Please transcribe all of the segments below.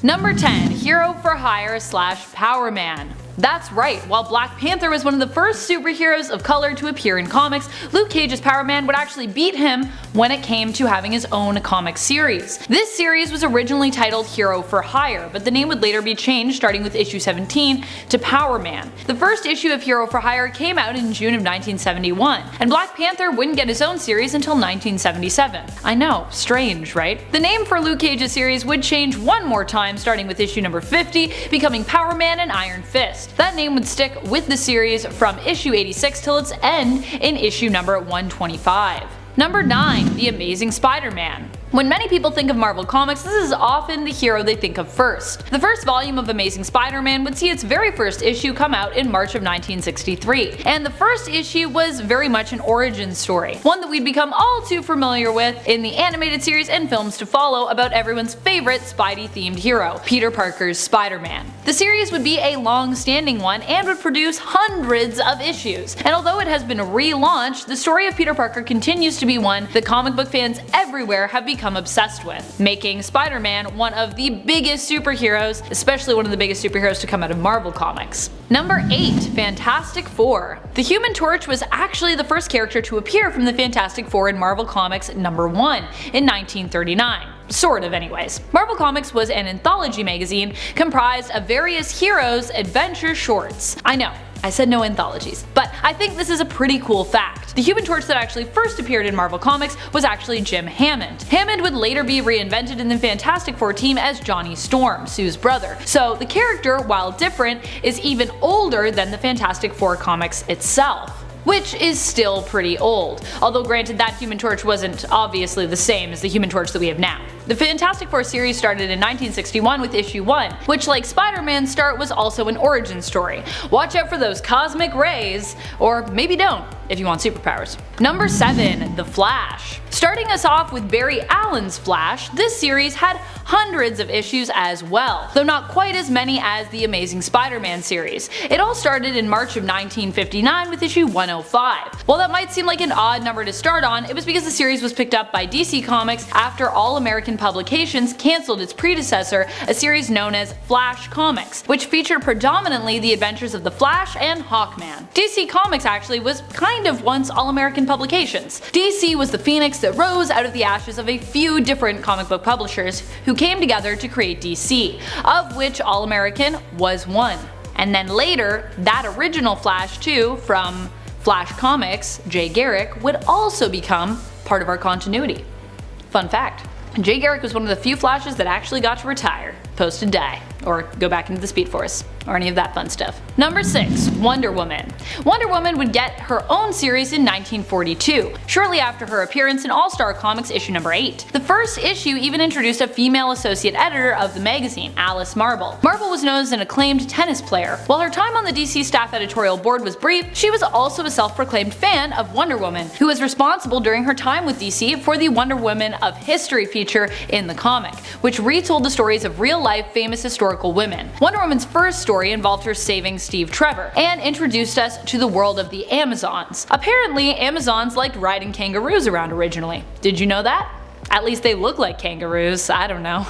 Number 10. Hero for Hire / Power Man. That's right, while Black Panther was one of the first superheroes of color to appear in comics, Luke Cage's Power Man would actually beat him when it came to having his own comic series. This series was originally titled Hero for Hire, but the name would later be changed starting with issue 17 to Power Man. The first issue of Hero for Hire came out in June of 1971, and Black Panther wouldn't get his own series until 1977. I know, strange, right? The name for Luke Cage's series would change one more time starting with issue number 50, becoming Power Man and Iron Fist. That name would stick with the series from issue 86 till its end in issue number 125. Number 9. The Amazing Spider-Man. When many people think of Marvel Comics, this is often the hero they think of first. The first volume of Amazing Spider-Man would see its very first issue come out in March of 1963, and the first issue was very much an origin story, one that we'd become all too familiar with in the animated series and films to follow about everyone's favorite Spidey-themed hero, Peter Parker's Spider-Man. The series would be a long-standing one and would produce hundreds of issues, and although it has been relaunched, the story of Peter Parker continues to be one that comic book fans everywhere have become obsessed with, making Spider-Man one of the biggest superheroes, especially one of the biggest superheroes to come out of Marvel Comics. Number 8. Fantastic Four. The Human Torch was actually the first character to appear from the Fantastic Four in Marvel Comics number 1 in 1939. Sort of anyways. Marvel Comics was an anthology magazine comprised of various heroes' adventure shorts. I know, I said no anthologies, but I think this is a pretty cool fact. The Human Torch that actually first appeared in Marvel Comics was actually Jim Hammond. Hammond would later be reinvented in the Fantastic Four team as Johnny Storm, Sue's brother, so the character, while different, is even older than the Fantastic Four comics itself, which is still pretty old, although granted that Human Torch wasn't obviously the same as the Human Torch that we have now. The Fantastic Four series started in 1961 with issue 1, which like Spider-Man's start was also an origin story. Watch out for those cosmic rays, or maybe don't if you want superpowers. Number 7. The Flash. Starting us off with Barry Allen's Flash, this series had hundreds of issues as well, though not quite as many as the Amazing Spider-Man series. It all started in March of 1959 with issue 105. While that might seem like an odd number to start on, it was because the series was picked up by DC Comics after All American Publications cancelled its predecessor, a series known as Flash Comics, which featured predominantly the adventures of the Flash and Hawkman. DC Comics actually was kind of once All American Publications. DC was the phoenix that rose out of the ashes of a few different comic book publishers who came together to create DC, of which All American was one. And then later, that original Flash 2 from Flash Comics, Jay Garrick, would also become part of our continuity. Fun fact. Jay Garrick was one of the few Flashes that actually got to retire, post and die, or go back into the Speed Force, or any of that fun stuff. Number 6. Wonder Woman. Wonder Woman would get her own series in 1942, shortly after her appearance in All-Star Comics issue number 8. The first issue even introduced a female associate editor of the magazine, Alice Marble. Marble was known as an acclaimed tennis player. While her time on the DC staff editorial board was brief, she was also a self-proclaimed fan of Wonder Woman, who was responsible during her time with DC for the Wonder Woman of History feature in the comic, which retold the stories of real-life famous historical women. Wonder Woman's first story involved her saving Steve Trevor, and introduced us to the world of the Amazons. Apparently, Amazons liked riding kangaroos around originally. Did you know that? At least they look like kangaroos, I don't know.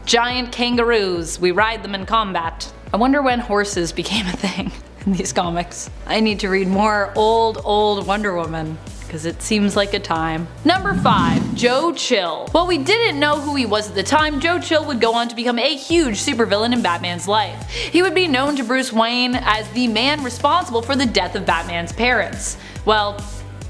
Giant kangaroos, we ride them in combat. I wonder when horses became a thing in these comics. I need to read more old Wonder Woman, because it seems like a time. Number 5. Joe Chill. While we didn't know who he was at the time, Joe Chill would go on to become a huge supervillain in Batman's life. He would be known to Bruce Wayne as the man responsible for the death of Batman's parents. Well,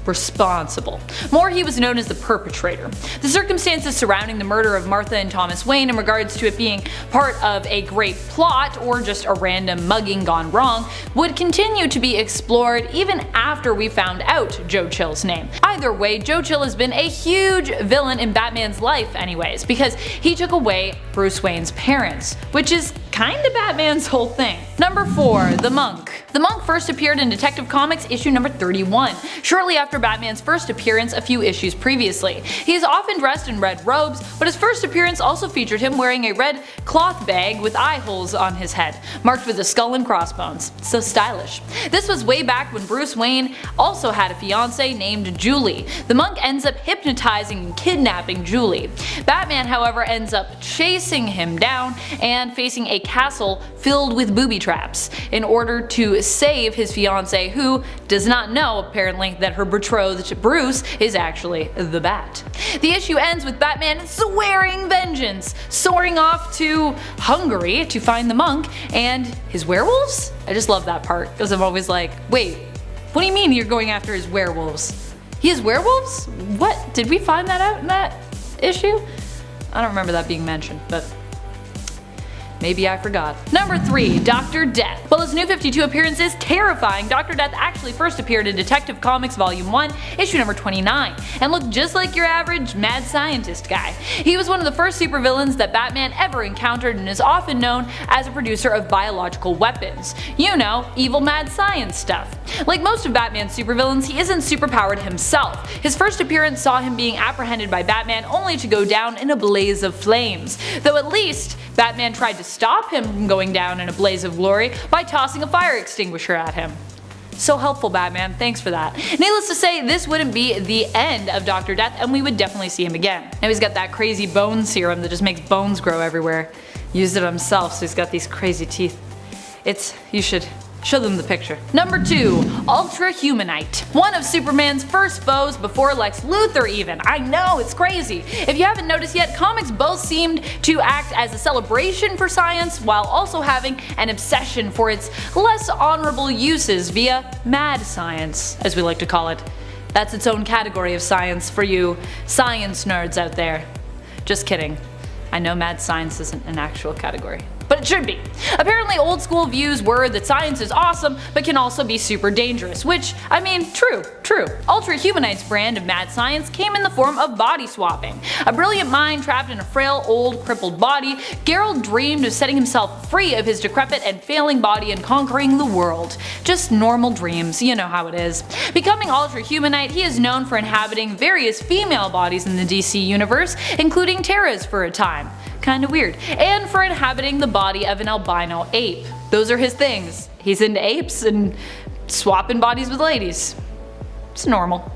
responsible. More, he was known as the perpetrator. The circumstances surrounding the murder of Martha and Thomas Wayne in regards to it being part of a great plot or just a random mugging gone wrong would continue to be explored even after we found out Joe Chill's name. Either way, Joe Chill has been a huge villain in Batman's life anyways, because he took away Bruce Wayne's parents, which is kinda Batman's whole thing. Number 4. The Monk. The Monk first appeared in Detective Comics issue number 31, shortly after Batman's first appearance a few issues previously. He is often dressed in red robes, but his first appearance also featured him wearing a red cloth bag with eye holes on his head, marked with a skull and crossbones. So stylish. This was way back when Bruce Wayne also had a fiancée named Julie. The Monk ends up hypnotizing and kidnapping Julie. Batman, however, ends up chasing him down and facing a castle filled with booby traps in order to save his fiancée, who does not know apparently that her betrothed Bruce is actually the Bat. The issue ends with Batman swearing vengeance, soaring off to Hungary to find the Monk and his werewolves? I just love that part because I'm always like, wait, what do you mean you're going after his werewolves? He has werewolves? What? Did we find that out in that issue? I don't remember that being mentioned, but maybe I forgot. Number 3. Dr. Death. While his New 52 appearance is terrifying, Dr. Death actually first appeared in Detective Comics Volume 1, issue number 29, and looked just like your average mad scientist guy. He was one of the first supervillains that Batman ever encountered and is often known as a producer of biological weapons. You know, evil mad science stuff. Like most of Batman's supervillains, he isn't superpowered himself. His first appearance saw him being apprehended by Batman only to go down in a blaze of flames, though at least Batman tried to stop him from going down in a blaze of glory by tossing a fire extinguisher at him. So helpful, Batman, thanks for that. Needless to say, this wouldn't be the end of Dr. Death and we would definitely see him again. Now he's got that crazy bone serum that just makes bones grow everywhere. Used it himself, so he's got these crazy teeth. You should show them the picture. Number 2. Ultra Humanite. One of Superman's first foes before Lex Luthor even. I know, it's crazy. If you haven't noticed yet, comics both seemed to act as a celebration for science while also having an obsession for its less honorable uses via mad science, as we like to call it. That's its own category of science for you science nerds out there. Just kidding. I know mad science isn't an actual category, but it should be. Apparently old school views were that science is awesome but can also be super dangerous, which, I mean, true. Ultra Humanite's brand of mad science came in the form of body swapping. A brilliant mind trapped in a frail, old, crippled body, Geralt dreamed of setting himself free of his decrepit and failing body and conquering the world. Just normal dreams, you know how it is. Becoming Ultra Humanite, he is known for inhabiting various female bodies in the DC universe, including Tara's for a time. Kinda weird. And for inhabiting the body of an albino ape. Those are his things. He's into apes and swapping bodies with ladies. It's normal.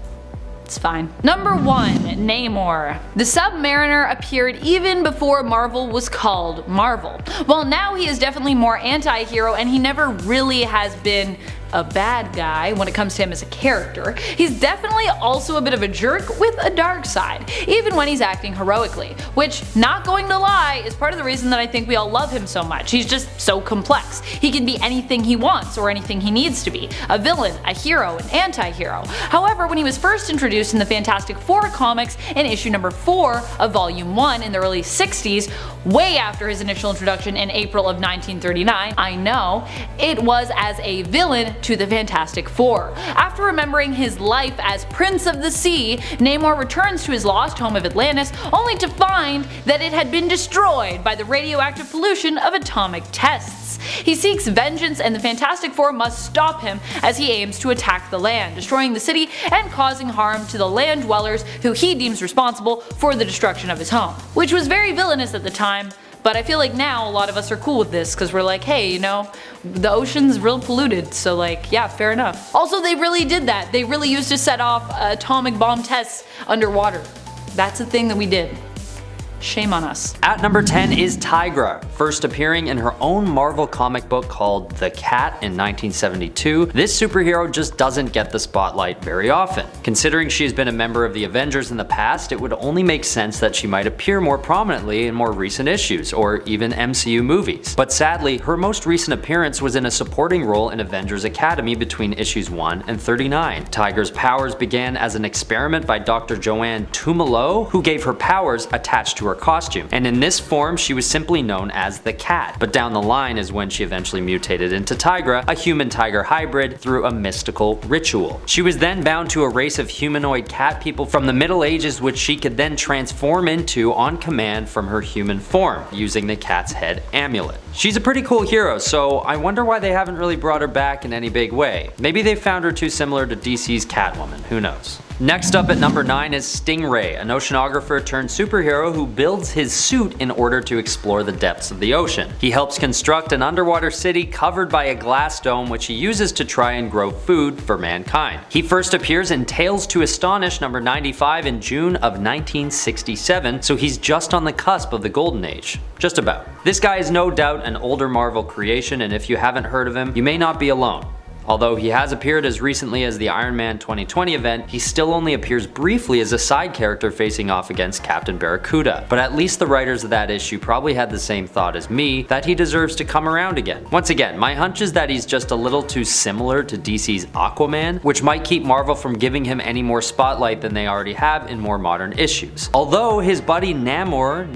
It's fine. Number 1. Namor. The Submariner appeared even before Marvel was called Marvel. Well, now he is definitely more anti-hero and he never really has been a bad guy when it comes to him as a character. He's definitely also a bit of a jerk with a dark side, even when he's acting heroically, which, not going to lie, is part of the reason that I think we all love him so much. He's just so complex. He can be anything he wants or anything he needs to be. A villain, a hero, an anti-hero. However, when he was first introduced in the Fantastic Four comics in issue number 4 of volume 1 in the early 60s, way after his initial introduction in April of 1939, I know, it was as a villain to the Fantastic Four. After remembering his life as Prince of the Sea, Namor returns to his lost home of Atlantis only to find that it had been destroyed by the radioactive pollution of atomic tests. He seeks vengeance and the Fantastic Four must stop him as he aims to attack the land, destroying the city and causing harm to the land dwellers who he deems responsible for the destruction of his home. Which was very villainous at the time, but I feel like now a lot of us are cool with this because we're like, hey, you know, the ocean's real polluted, so like, yeah, fair enough. Also, they really did that. They really used to set off atomic bomb tests underwater. That's a thing that we did. Shame on us. At number 10 is Tigra, first appearing in her own Marvel comic book called The Cat in 1972. This superhero just doesn't get the spotlight very often. Considering she has been a member of the Avengers in the past, it would only make sense that she might appear more prominently in more recent issues, or even MCU movies. But sadly, her most recent appearance was in a supporting role in Avengers Academy between issues 1 and 39. Tigra's powers began as an experiment by Dr. Joanne Tumalo, who gave her powers attached to wear costume, and in this form she was simply known as the Cat, but down the line is when she eventually mutated into Tigra, a human-tiger hybrid, through a mystical ritual. She was then bound to a race of humanoid cat people from the Middle Ages, which she could then transform into on command from her human form, using the cat's head amulet. She's a pretty cool hero, so I wonder why they haven't really brought her back in any big way. Maybe they found her too similar to DC's Catwoman, who knows. Next up at number 9 is Stingray, an oceanographer turned superhero who builds his suit in order to explore the depths of the ocean. He helps construct an underwater city covered by a glass dome which he uses to try and grow food for mankind. He first appears in Tales to Astonish number 95 in June of 1967, so he's just on the cusp of the Golden Age. Just about. This guy is no doubt an older Marvel creation, and if you haven't heard of him, you may not be alone. Although he has appeared as recently as the Iron Man 2020 event, he still only appears briefly as a side character facing off against Captain Barracuda. But at least the writers of that issue probably had the same thought as me, that he deserves to come around again. Once again, my hunch is that he's just a little too similar to DC's Aquaman, which might keep Marvel from giving him any more spotlight than they already have in more modern issues. Although his buddy Namor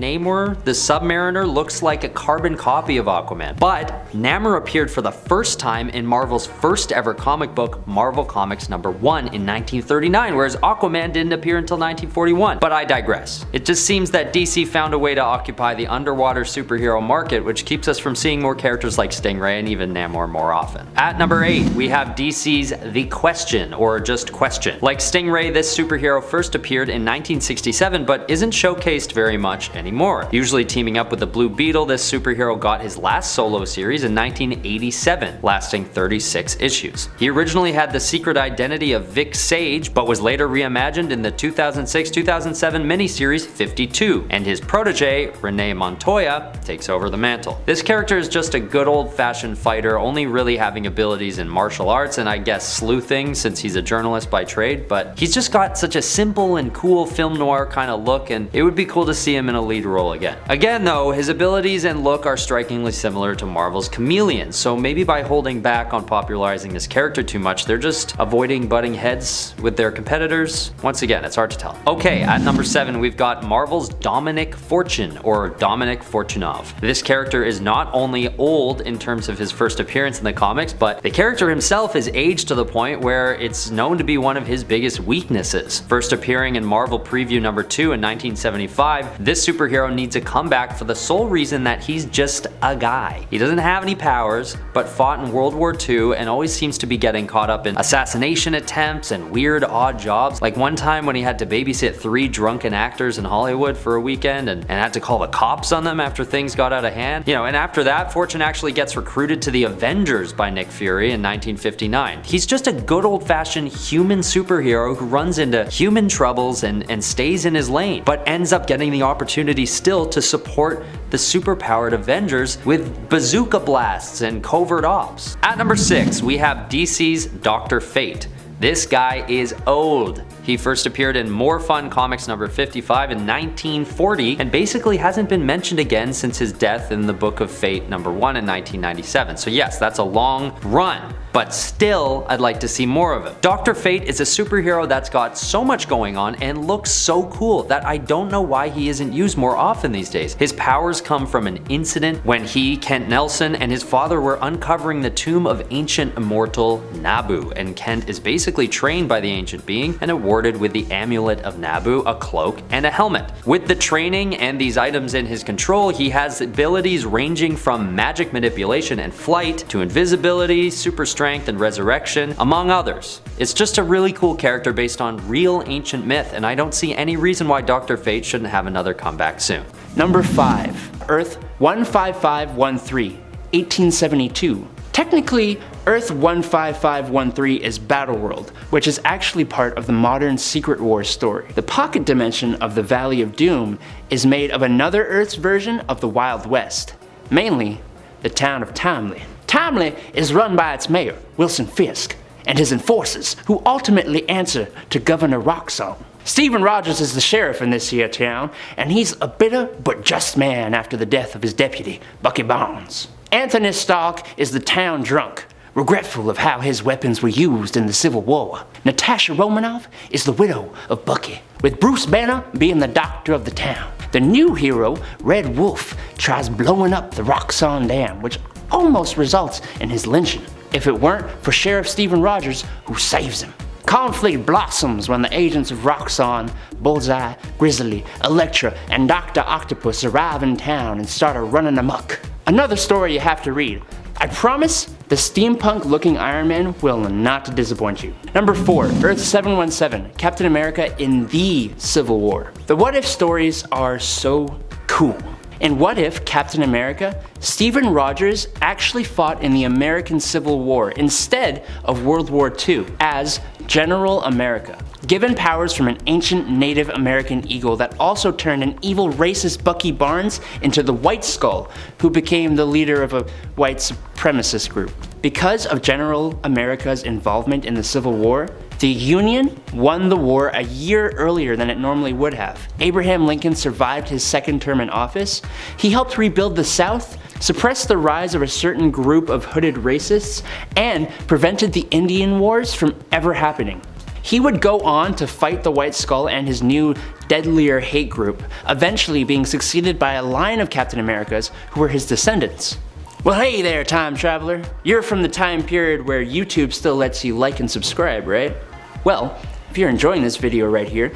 the Submariner, looks like a carbon copy of Aquaman. But Namor appeared for the first time in Marvel's first ever comic book, Marvel Comics number 1 in 1939, whereas Aquaman didn't appear until 1941. But I digress. It just seems that DC found a way to occupy the underwater superhero market, which keeps us from seeing more characters like Stingray and even Namor more often. At number 8, we have DC's The Question, or just Question. Like Stingray, this superhero first appeared in 1967, but isn't showcased very much anymore. Usually teaming up with the Blue Beetle, this superhero got his last solo series in 1987, lasting 36 issues. He originally had the secret identity of Vic Sage, but was later reimagined in the 2006-2007 miniseries 52, and his protege, Renee Montoya, takes over the mantle. This character is just a good old-fashioned fighter, only really having abilities in martial arts and I guess sleuthing since he's a journalist by trade, but he's just got such a simple and cool film noir kind of look, and it would be cool to see him in a lead role again. Again though, his abilities and look are strikingly similar to Marvel's Chameleon, so maybe by holding back on popularizing this character too much, they're just avoiding butting heads with their competitors. Once again, it's hard to tell. Okay, at number 7, we've got Marvel's Dominic Fortune, or Dominic Fortunov. This character is not only old in terms of his first appearance in the comics, but the character himself is aged to the point where it's known to be one of his biggest weaknesses. First appearing in Marvel Preview number 2 in 1975, this superhero needs a comeback for the sole reason that he's just a guy. He doesn't have any powers, but fought in World War II and always seems to be getting caught up in assassination attempts and weird odd jobs. Like one time when he had to babysit 3 drunken actors in Hollywood for a weekend and had to call the cops on them after things got out of hand. And after that, Fortune actually gets recruited to the Avengers by Nick Fury in 1959. He's just a good old-fashioned human superhero who runs into human troubles and stays in his lane, but ends up getting the opportunity still to support the superpowered Avengers with bazooka blasts and covert ops. At number 6, we have DC's Dr. Fate. This guy is old. He first appeared in More Fun Comics number 55 in 1940 and basically hasn't been mentioned again since his death in the Book of Fate number 1 in 1997. So yes, that's a long run, but still I'd like to see more of him. Dr. Fate is a superhero that's got so much going on and looks so cool that I don't know why he isn't used more often these days. His powers come from an incident when he, Kent Nelson, and his father were uncovering the tomb of ancient immortal Nabu, and Kent is basically trained by the ancient being and awarded with the Amulet of Nabu, a cloak, and a helmet. With the training and these items in his control, he has abilities ranging from magic manipulation and flight to invisibility, super strength, and resurrection, among others. It's just a really cool character based on real ancient myth, and I don't see any reason why Dr. Fate shouldn't have another comeback soon. Number 5, Earth 15513, 1872. Technically, Earth 15513 is Battleworld, which is actually part of the modern Secret Wars story. The pocket dimension of the Valley of Doom is made of another Earth's version of the Wild West, mainly the town of Timely. Timely is run by its mayor, Wilson Fisk, and his enforcers, who ultimately answer to Governor Roxxon. Stephen Rogers is the sheriff in this here town, and he's a bitter but just man after the death of his deputy, Bucky Barnes. Anthony Stark is the town drunk, regretful of how his weapons were used in the Civil War. Natasha Romanoff is the widow of Bucky, with Bruce Banner being the doctor of the town. The new hero, Red Wolf, tries blowing up the Roxxon Dam, which almost results in his lynching, if it weren't for Sheriff Stephen Rogers, who saves him. Conflict blossoms when the agents of Roxxon, Bullseye, Grizzly, Elektra, and Dr. Octopus arrive in town and start running amok. Another story you have to read. I promise the steampunk-looking Iron Man will not disappoint you. Number 4, Earth 717, Captain America in the Civil War. The What If stories are so cool. In What If Captain America, Stephen Rogers actually fought in the American Civil War instead of World War II as General America, given powers from an ancient Native American eagle that also turned an evil racist Bucky Barnes into the White Skull, who became the leader of a white supremacist group. Because of General America's involvement in the Civil War, the Union won the war a year earlier than it normally would have. Abraham Lincoln survived his second term in office. He helped rebuild the South, suppressed the rise of a certain group of hooded racists, and prevented the Indian Wars from ever happening. He would go on to fight the White Skull and his new, deadlier hate group, eventually being succeeded by a line of Captain Americas who were his descendants. Well, hey there, time traveler. You're from the time period where YouTube still lets you like and subscribe, right? Well, if you're enjoying this video right here,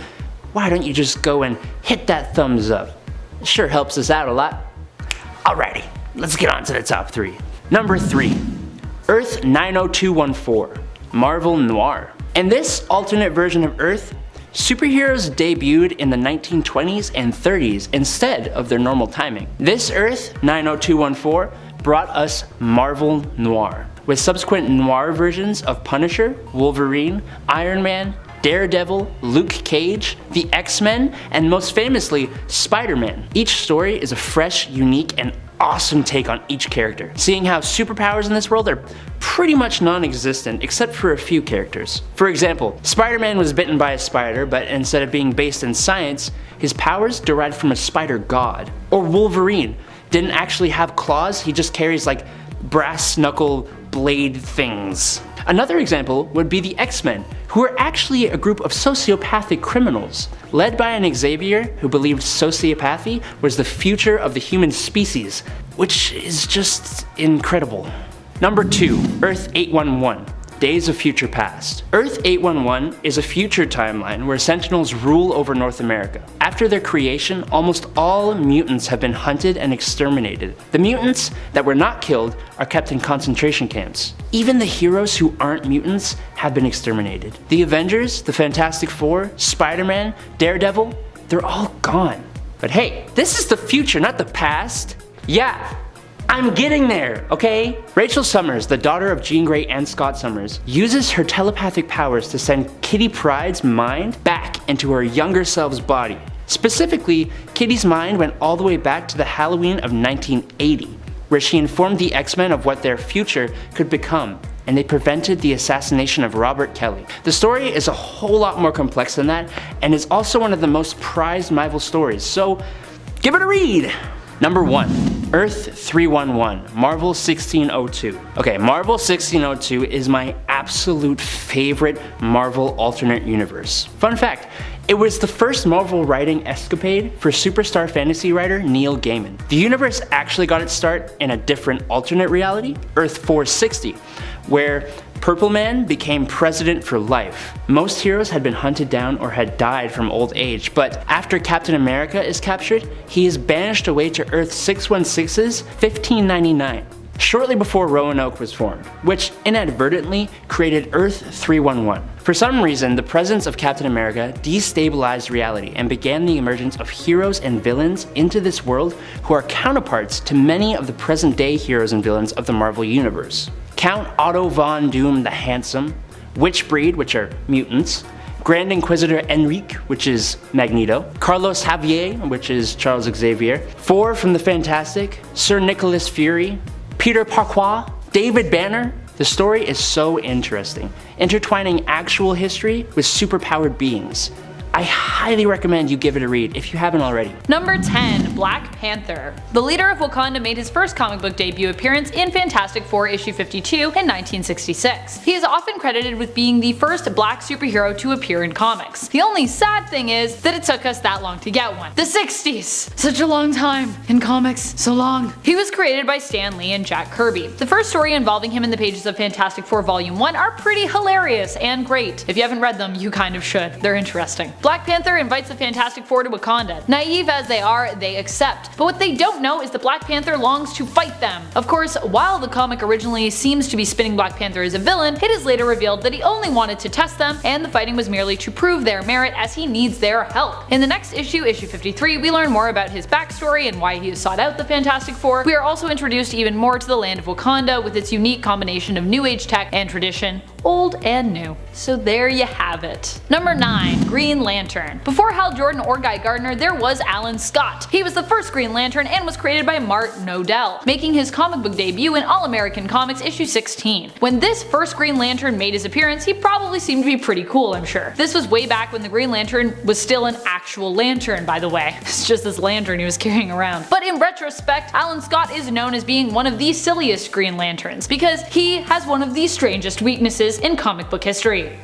why don't you just go and hit that thumbs up? It sure helps us out a lot. Alrighty, let's get on to the top 3. Number 3, Earth 90214, Marvel Noir. In this alternate version of Earth, superheroes debuted in the 1920s and 30s instead of their normal timing. This Earth 90214 brought us Marvel Noir, with subsequent noir versions of Punisher, Wolverine, Iron Man, Daredevil, Luke Cage, the X-Men, and most famously, Spider-Man. Each story is a fresh, unique, and awesome take on each character, seeing how superpowers in this world are pretty much non-existent except for a few characters. For example, Spider-Man was bitten by a spider, but instead of being based in science, his powers derived from a spider god. Or Wolverine didn't actually have claws, he just carries like brass knuckle blade things. Another example would be the X-Men, who are actually a group of sociopathic criminals, led by an Xavier who believed sociopathy was the future of the human species, which is just incredible. Number 2, Earth 811, Days of Future Past. Earth 811 is a future timeline where Sentinels rule over North America. After their creation, almost all mutants have been hunted and exterminated. The mutants that were not killed are kept in concentration camps. Even the heroes who aren't mutants have been exterminated. The Avengers, the Fantastic Four, Spider-Man, Daredevil, they're all gone. But hey, this is the future, not the past. Yeah, I'm getting there, okay? Rachel Summers, the daughter of Jean Grey and Scott Summers, uses her telepathic powers to send Kitty Pryde's mind back into her younger self's body. Specifically, Kitty's mind went all the way back to the Halloween of 1980, where she informed the X-Men of what their future could become, and they prevented the assassination of Robert Kelly. The story is a whole lot more complex than that, and is also one of the most prized Marvel stories, so give it a read! Number 1, Earth 311, Marvel 1602. Okay, Marvel 1602 is my absolute favorite Marvel alternate universe. Fun fact, it was the first Marvel writing escapade for superstar fantasy writer Neil Gaiman. The universe actually got its start in a different alternate reality, Earth 460, where Purple Man became president for life. Most heroes had been hunted down or had died from old age, but after Captain America is captured, he is banished away to Earth 616's 1599, shortly before Roanoke was formed, which inadvertently created Earth 311. For some reason, the presence of Captain America destabilized reality and began the emergence of heroes and villains into this world who are counterparts to many of the present-day heroes and villains of the Marvel Universe. Count Otto von Doom the Handsome, Witchbreed, which are mutants, Grand Inquisitor Enrique, which is Magneto, Carlos Xavier, which is Charles Xavier, Four from the Fantastic, Sir Nicholas Fury, Peter Parquois, David Banner. The story is so interesting, intertwining actual history with superpowered beings. I highly recommend you give it a read if you haven't already. Number 10. Black Panther. The leader of Wakanda made his first comic book debut appearance in Fantastic Four issue 52 in 1966. He is often credited with being the first black superhero to appear in comics. The only sad thing is that it took us that long to get one. The 60s! Such a long time in comics, so long. He was created by Stan Lee and Jack Kirby. The first story involving him in the pages of Fantastic Four Volume 1 are pretty hilarious and great. If you haven't read them, you kind of should. They're interesting. Black Panther invites the Fantastic Four to Wakanda. Naive as they are, they accept. But what they don't know is that Black Panther longs to fight them. Of course, while the comic originally seems to be spinning Black Panther as a villain, it is later revealed that he only wanted to test them, and the fighting was merely to prove their merit as he needs their help. In the next issue, issue 53, we learn more about his backstory and why he has sought out the Fantastic Four. We are also introduced even more to the land of Wakanda with its unique combination of new age tech and tradition, old and new. So there you have it. Number 9. Green Lantern. Before Hal Jordan or Guy Gardner, there was Alan Scott. He was the first Green Lantern and was created by Martin Odell, making his comic book debut in All-American Comics issue 16. When this first Green Lantern made his appearance, he probably seemed to be pretty cool, I'm sure. This was way back when the Green Lantern was still an actual lantern, by the way. It's just this lantern he was carrying around. But in retrospect, Alan Scott is known as being one of the silliest Green Lanterns because he has one of the strangest weaknesses in comic book history.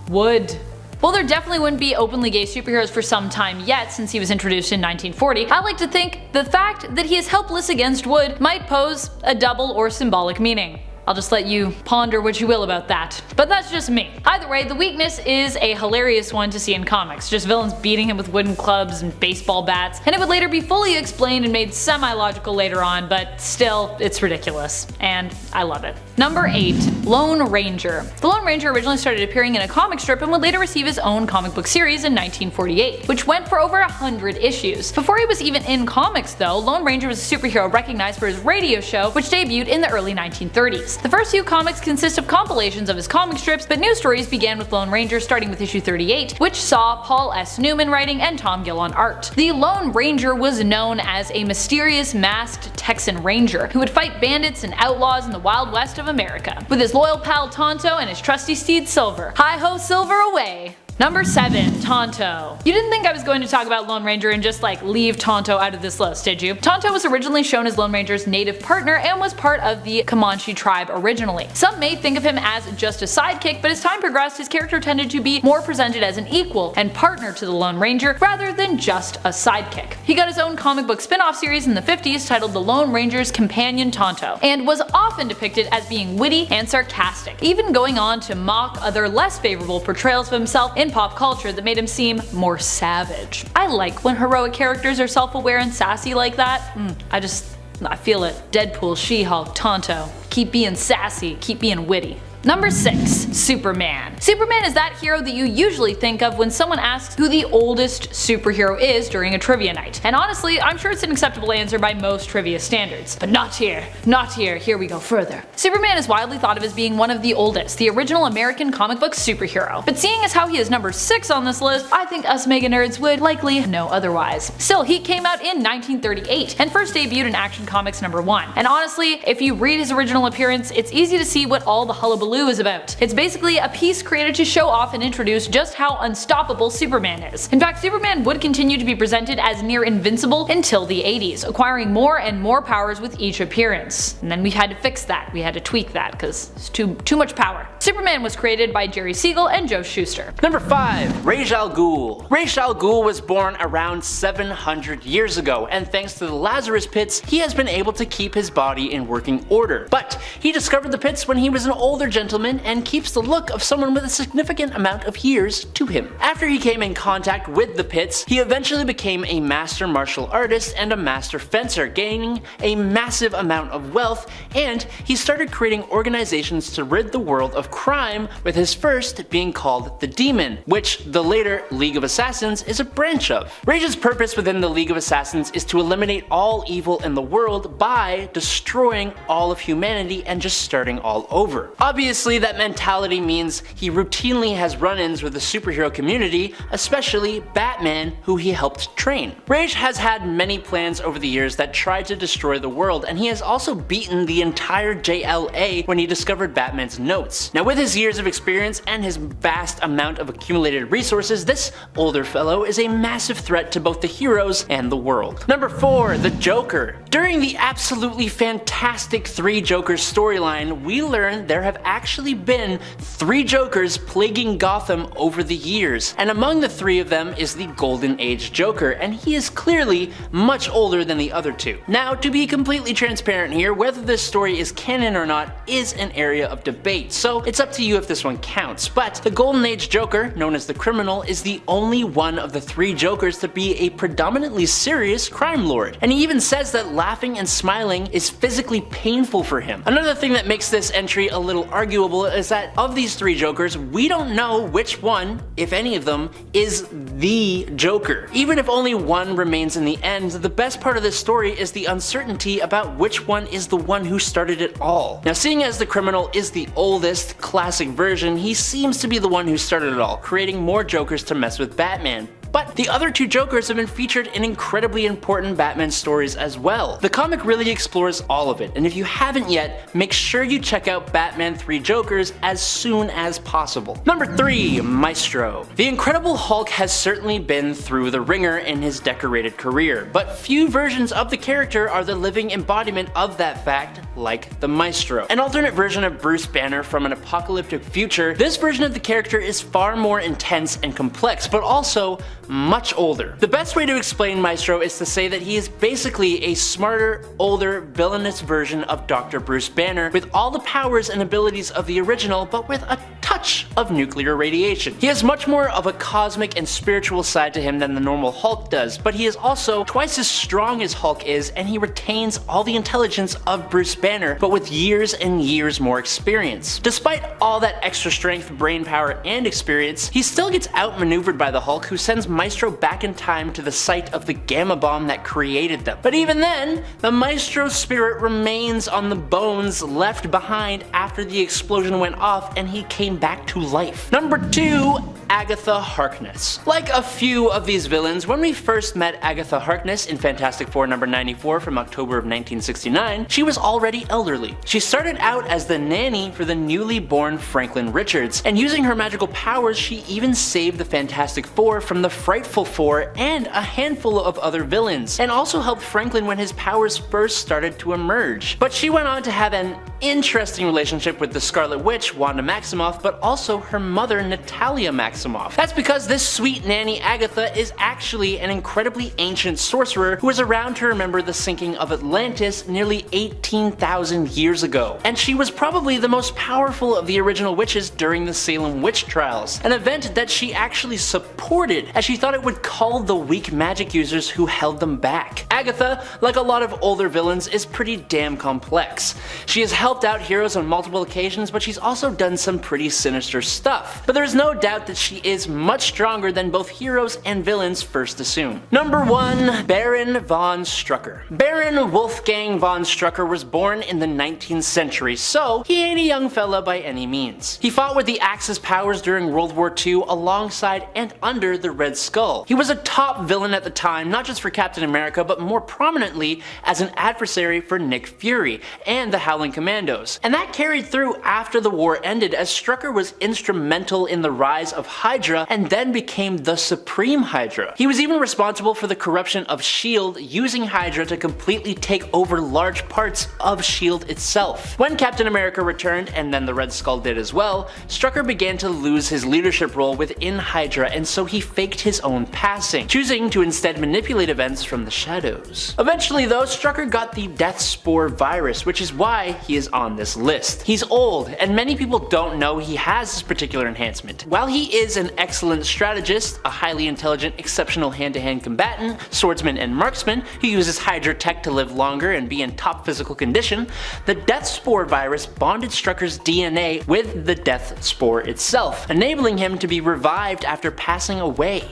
Wood. While there definitely wouldn't be openly gay superheroes for some time yet since he was introduced in 1940, I like to think the fact that he is helpless against wood might pose a double or symbolic meaning. I'll just let you ponder what you will about that. But that's just me. Either way, the weakness is a hilarious one to see in comics, just villains beating him with wooden clubs and baseball bats, and it would later be fully explained and made semi-logical later on, but still, it's ridiculous. And I love it. Number 8. Lone Ranger. The Lone Ranger originally started appearing in a comic strip and would later receive his own comic book series in 1948, which went for over 100 issues. Before he was even in comics though, Lone Ranger was a superhero recognized for his radio show, which debuted in the early 1930s. The first few comics consist of compilations of his comic strips, but new stories began with Lone Ranger starting with issue 38, which saw Paul S. Newman writing and Tom Gill on art. The Lone Ranger was known as a mysterious masked Texan Ranger who would fight bandits and outlaws in the Wild West of America, with his loyal pal Tonto and his trusty steed Silver. Hi-ho Silver away! Number 7. Tonto. You didn't think I was going to talk about Lone Ranger and just leave Tonto out of this list, did you? Tonto was originally shown as Lone Ranger's native partner and was part of the Comanche tribe originally. Some may think of him as just a sidekick, but as time progressed his character tended to be more presented as an equal and partner to the Lone Ranger rather than just a sidekick. He got his own comic book spin-off series in the 50s titled The Lone Ranger's Companion Tonto, and was often depicted as being witty and sarcastic, even going on to mock other less favorable portrayals of himself in pop culture that made him seem more savage. I like when heroic characters are self-aware and sassy like that. I feel it. Deadpool, She-Hulk, Tonto. Keep being sassy, keep being witty. Number 6. Superman. Superman is that hero that you usually think of when someone asks who the oldest superhero is during a trivia night. And honestly, I'm sure it's an acceptable answer by most trivia standards. But not here. Not here. Here we go further. Superman is widely thought of as being one of the oldest, the original American comic book superhero. But seeing as how he is number 6 on this list, I think us mega nerds would likely know otherwise. Still, he came out in 1938 and first debuted in Action Comics number 1. And honestly, if you read his original appearance, it's easy to see what all the hullabaloo is about. It's basically a piece created to show off and introduce just how unstoppable Superman is. In fact, Superman would continue to be presented as near invincible until the 80s, acquiring more and more powers with each appearance. And then we had to fix that. We had to tweak that because it's too much power. Superman was created by Jerry Siegel and Joe Shuster. Number 5. Ra's al Ghul. Ra's al Ghul was born around 700 years ago, and thanks to the Lazarus Pits, he has been able to keep his body in working order. But he discovered the pits when he was an older gentleman and keeps the look of someone with a significant amount of years to him. After he came in contact with the pits, he eventually became a master martial artist and a master fencer, gaining a massive amount of wealth, and he started creating organizations to rid the world of crime, with his first being called the Demon, which the later League of Assassins is a branch of. Rage's purpose within the League of Assassins is to eliminate all evil in the world by destroying all of humanity and just starting all over. Obviously, Obviously, that mentality means he routinely has run-ins with the superhero community, especially Batman, who he helped train. Rage has had many plans over the years that tried to destroy the world, and he has also beaten the entire JLA when he discovered Batman's notes. Now, with his years of experience and his vast amount of accumulated resources, this older fellow is a massive threat to both the heroes and the world. Number 4, the Joker. During the absolutely fantastic Three Jokers storyline, we learn there have actually been 3 Jokers plaguing Gotham over the years, and among the 3 of them is the Golden Age Joker, and he is clearly much older than the other 2. Now, to be completely transparent here, whether this story is canon or not is an area of debate, so it's up to you if this one counts, but the Golden Age Joker, known as the Criminal, is the only one of the 3 Jokers to be a predominantly serious crime lord, and he even says that laughing and smiling is physically painful for him. Another thing that makes this entry a little arguable is that of these 3 Jokers, we don't know which one, if any of them, is the Joker. Even if only one remains in the end, the best part of this story is the uncertainty about which one is the one who started it all. Now, seeing as the Criminal is the oldest, classic version, he seems to be the one who started it all, creating more Jokers to mess with Batman. But the other 2 Jokers have been featured in incredibly important Batman stories as well. The comic really explores all of it, and if you haven't yet, make sure you check out Batman 3 Jokers as soon as possible. Number 3, Maestro. The Incredible Hulk has certainly been through the ringer in his decorated career, but few versions of the character are the living embodiment of that fact, like the Maestro. An alternate version of Bruce Banner from an apocalyptic future, this version of the character is far more intense and complex, but also much older. The best way to explain Maestro is to say that he is basically a smarter, older, villainous version of Dr. Bruce Banner with all the powers and abilities of the original, but with a touch of nuclear radiation. He has much more of a cosmic and spiritual side to him than the normal Hulk does, but he is also twice as strong as Hulk is, and he retains all the intelligence of Bruce Banner, but with years and years more experience. Despite all that extra strength, brain power, and experience, he still gets outmaneuvered by the Hulk, who sends Maestro back in time to the site of the Gamma Bomb that created them. But even then, the Maestro's spirit remains on the bones left behind after the explosion went off and he came back to life. Number 2, Agatha Harkness. Like a few of these villains, when we first met Agatha Harkness in Fantastic Four number 94 from October of 1969, she was already elderly. She started out as the nanny for the newly born Franklin Richards, and using her magical powers, she even saved the Fantastic Four from the Frightful Four and a handful of other villains, and also helped Franklin when his powers first started to emerge. But she went on to have an interesting relationship with the Scarlet Witch, Wanda Maximoff, but also her mother, Natalia Maximoff. That's because this sweet nanny Agatha is actually an incredibly ancient sorcerer who was around to remember the sinking of Atlantis nearly 18,000 years ago. And she was probably the most powerful of the original witches during the Salem witch trials, an event that she actually supported as she thought it would cull the weak magic users who held them back. Agatha, like a lot of older villains, is pretty damn complex. She has helped out heroes on multiple occasions, but she's also done some pretty sinister stuff. But there's no doubt that she is much stronger than both heroes and villains first assume. Number 1, Baron von Strucker. Baron Wolfgang von Strucker was born in the 19th century, so he ain't a young fella by any means. He fought with the Axis powers during World War II alongside and under the Red Skull. He was a top villain at the time, not just for Captain America, but more prominently as an adversary for Nick Fury and the Howling Commandos. And that carried through after the war ended, as Strucker was instrumental in the rise of Hydra and then became the Supreme Hydra. He was even responsible for the corruption of S.H.I.E.L.D., using Hydra to completely take over large parts of S.H.I.E.L.D. itself. When Captain America returned, and then the Red Skull did as well, Strucker began to lose his leadership role within Hydra, and so he faked his own passing, choosing to instead manipulate events from the shadows. Eventually though, Strucker got the Death Spore virus, which is why he is on this list. He's old, and many people don't know he has this particular enhancement. While he is an excellent strategist, a highly intelligent, exceptional hand-to-hand combatant, swordsman and marksman who uses Hydra tech to live longer and be in top physical condition, the Death Spore virus bonded Strucker's DNA with the Death Spore itself, enabling him to be revived after passing away.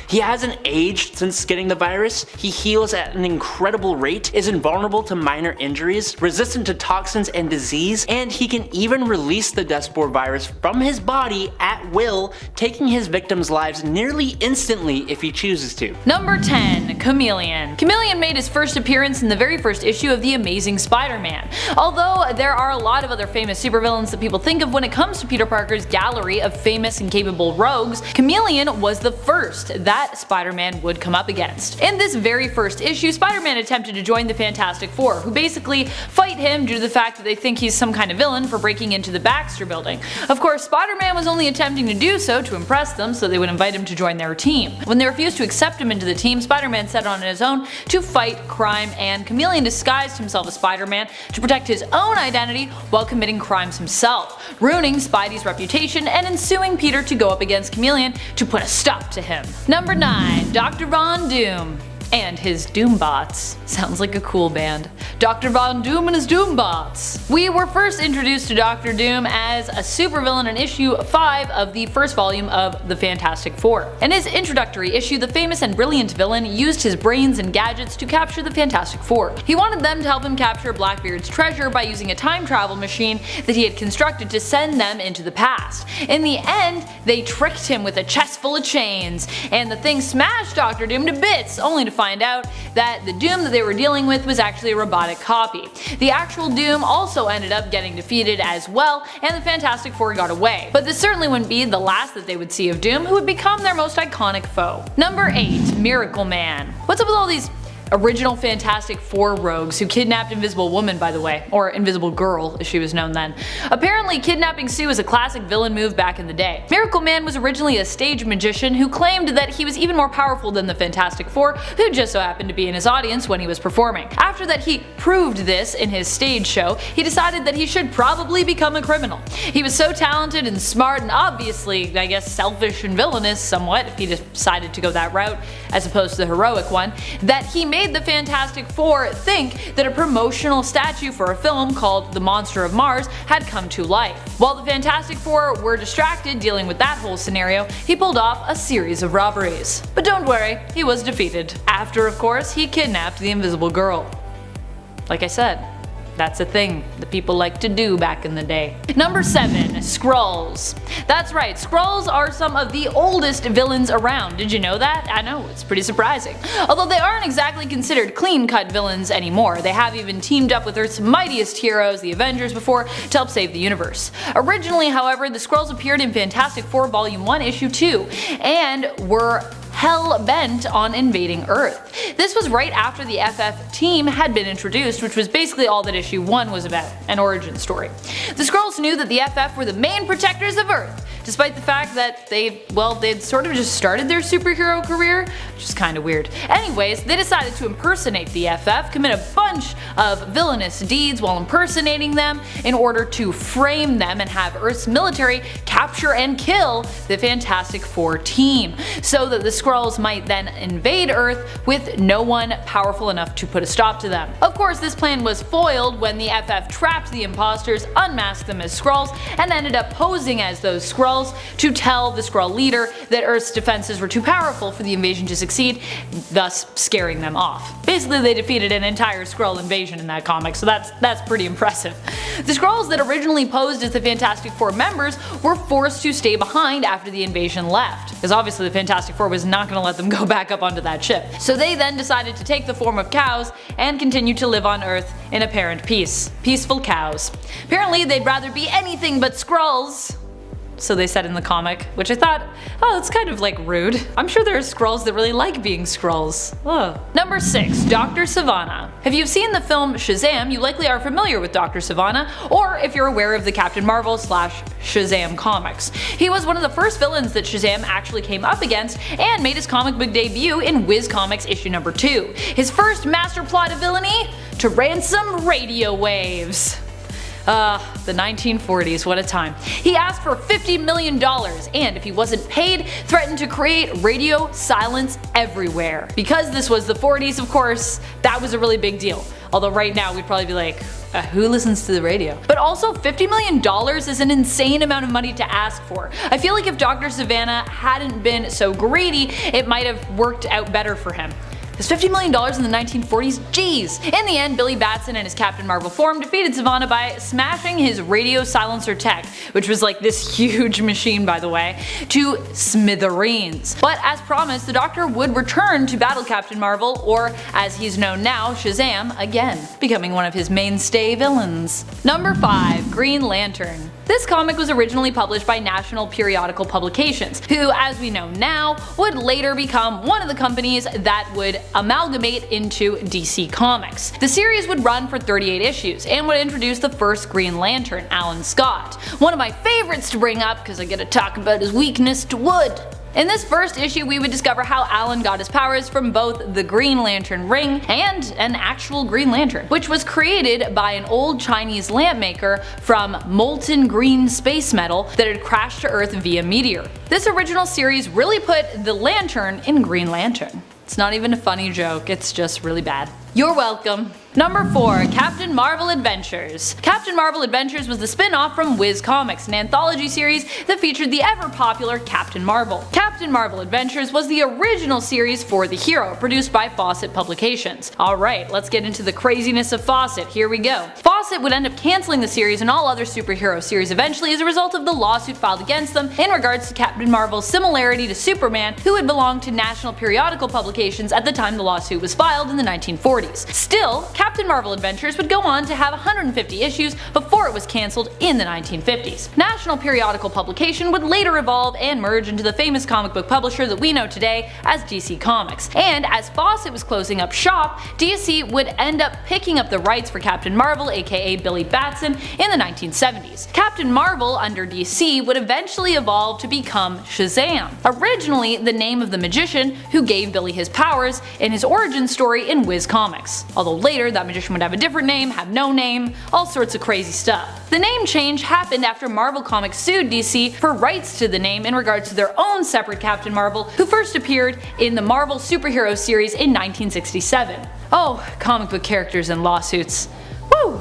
He hasn't aged since getting the virus, he heals at an incredible rate, is invulnerable to minor injuries, resistant to toxins and disease, and he can even release the death spore virus from his body at will, taking his victims' lives nearly instantly if he chooses to. Number 10. Chameleon. Chameleon made his first appearance in the very first issue of The Amazing Spider-Man. Although there are a lot of other famous supervillains that people think of when it comes to Peter Parker's gallery of famous and capable rogues, Chameleon was the first that Spider-Man would come up against. In this very first issue, Spider-Man attempted to join the Fantastic Four, who basically fight him due to the fact that they think he's some kind of villain for breaking into the Baxter Building. Of course, Spider-Man was only attempting to do so to impress them so they would invite him to join their team. When they refused to accept him into the team, Spider-Man set on his own to fight crime, and Chameleon disguised himself as Spider-Man to protect his own identity while committing crimes himself, ruining Spidey's reputation and ensuing Peter to go up against Chameleon to put a stop to him. Number 9. Dr. Von Doom and his Doombots. Sounds like a cool band. Dr. Von Doom and his Doombots. We were first introduced to Dr. Doom as a supervillain in issue 5 of the first volume of the Fantastic Four. In his introductory issue, the famous and brilliant villain used his brains and gadgets to capture the Fantastic Four. He wanted them to help him capture Blackbeard's treasure by using a time travel machine that he had constructed to send them into the past. In the end, they tricked him with a chest full of chains, and the thing smashed Dr. Doom to bits, only to find out that the Doom that they were dealing with was actually a robotic copy. The actual Doom also ended up getting defeated as well, and the Fantastic Four got away. But this certainly wouldn't be the last that they would see of Doom, who would become their most iconic foe. Number 8. Miracle Man. What's up with all these original Fantastic Four rogues who kidnapped Invisible Woman, by the way, or Invisible Girl as she was known then? Apparently kidnapping Sue was a classic villain move back in the day. Miracle Man was originally a stage magician who claimed that he was even more powerful than the Fantastic Four, who just so happened to be in his audience when he was performing. After that he proved this in his stage show, he decided that he should probably become a criminal. He was so talented and smart and obviously, I guess, selfish and villainous somewhat, if he decided to go that route as opposed to the heroic one, that he made the Fantastic Four think that a promotional statue for a film called The Monster of Mars had come to life. While the Fantastic Four were distracted dealing with that whole scenario, he pulled off a series of robberies. But don't worry, he was defeated. After, of course, he kidnapped the Invisible Girl. Like I said, that's a thing that people like to do back in the day. Number 7. Skrulls. That's right, Skrulls are some of the oldest villains around. Did you know that? I know, it's pretty surprising. Although they aren't exactly considered clean-cut villains anymore, they have even teamed up with Earth's mightiest heroes, the Avengers, before to help save the universe. Originally, however, the Skrulls appeared in Fantastic Four Volume 1 Issue 2, and were hell-bent on invading Earth. This was right after the FF team had been introduced, which was basically all that issue 1 was about, an origin story. The Skrulls knew that the FF were the main protectors of Earth, despite the fact that they'd sort of just started their superhero career, which is kinda weird. Anyways, they decided to impersonate the FF, commit a bunch of villainous deeds while impersonating them in order to frame them and have Earth's military capture and kill the Fantastic Four team, so that the Skrulls might then invade Earth with no one powerful enough to put a stop to them. Of course, this plan was foiled when the FF trapped the imposters, unmasked them as Skrulls, and ended up posing as those Skrulls to tell the Skrull leader that Earth's defenses were too powerful for the invasion to succeed, thus scaring them off. Basically, they defeated an entire Skrull invasion in that comic, so that's pretty impressive. The Skrulls that originally posed as the Fantastic Four members were forced to stay behind after the invasion left, because obviously the Fantastic Four was not going to let them go back up onto that ship. So they then decided to take the form of cows and continue to live on Earth in apparent peace. Peaceful cows. Apparently they'd rather be anything but Skrulls, so they said in the comic, which I thought, oh, that's kind of like rude. I'm sure there are Skrulls that really like being Skrulls. Ugh. Number 6. Dr. Sivana. If you've seen the film Shazam, you likely are familiar with Dr. Sivana, or if you're aware of the Captain Marvel / Shazam comics. He was one of the first villains that Shazam actually came up against, and made his comic book debut in Whiz Comics issue number 2. His first master plot of villainy? To ransom radio waves. The 1940s, what a time. He asked for $50 million, and if he wasn't paid, threatened to create radio silence everywhere. Because this was the 40s, of course, that was a really big deal. Although right now we'd probably be like, who listens to the radio? But also $50 million is an insane amount of money to ask for. I feel like if Dr. Savannah hadn't been so greedy, it might have worked out better for him. Because $50 million in the 1940s? Jeez! In the end, Billy Batson and his Captain Marvel form defeated Savannah by smashing his radio silencer tech, which was like this huge machine by the way, to smithereens. But as promised, the Doctor would return to battle Captain Marvel, or as he's known now, Shazam, again, becoming one of his mainstay villains. Number 5. Green Lantern. This comic was originally published by National Periodical Publications, who, as we know now, would later become one of the companies that would amalgamate into DC Comics. The series would run for 38 issues and would introduce the first Green Lantern, Alan Scott. One of my favorites to bring up because I get to talk about his weakness to wood. In this first issue, we would discover how Alan got his powers from both the Green Lantern ring and an actual Green Lantern, which was created by an old Chinese lamp maker from molten green space metal that had crashed to Earth via meteor. This original series really put the lantern in Green Lantern. It's not even a funny joke, it's just really bad. You're welcome. Number 4. Captain Marvel Adventures. Captain Marvel Adventures was the spin-off from Viz Comics, an anthology series that featured the ever-popular Captain Marvel. Captain Marvel Adventures was the original series for the hero, produced by Fawcett Publications. Alright, let's get into the craziness of Fawcett, here we go. Fawcett would end up cancelling the series and all other superhero series eventually as a result of the lawsuit filed against them in regards to Captain Marvel's similarity to Superman, who had belonged to National Periodical Publications at the time the lawsuit was filed in the 1940s. Still, Captain Marvel Adventures would go on to have 150 issues before it was cancelled in the 1950s. National Periodical Publication would later evolve and merge into the famous comic book publisher that we know today as DC Comics. And as Fawcett was closing up shop, DC would end up picking up the rights for Captain Marvel, aka Billy Batson, in the 1970s. Captain Marvel under DC would eventually evolve to become Shazam, originally the name of the magician who gave Billy his powers in his origin story in Viz Comics. Although later that magician would have a different name, have no name, all sorts of crazy stuff. The name change happened after Marvel Comics sued DC for rights to the name in regards to their own separate Captain Marvel, who first appeared in the Marvel Superhero series in 1967. Oh, comic book characters and lawsuits. Woo!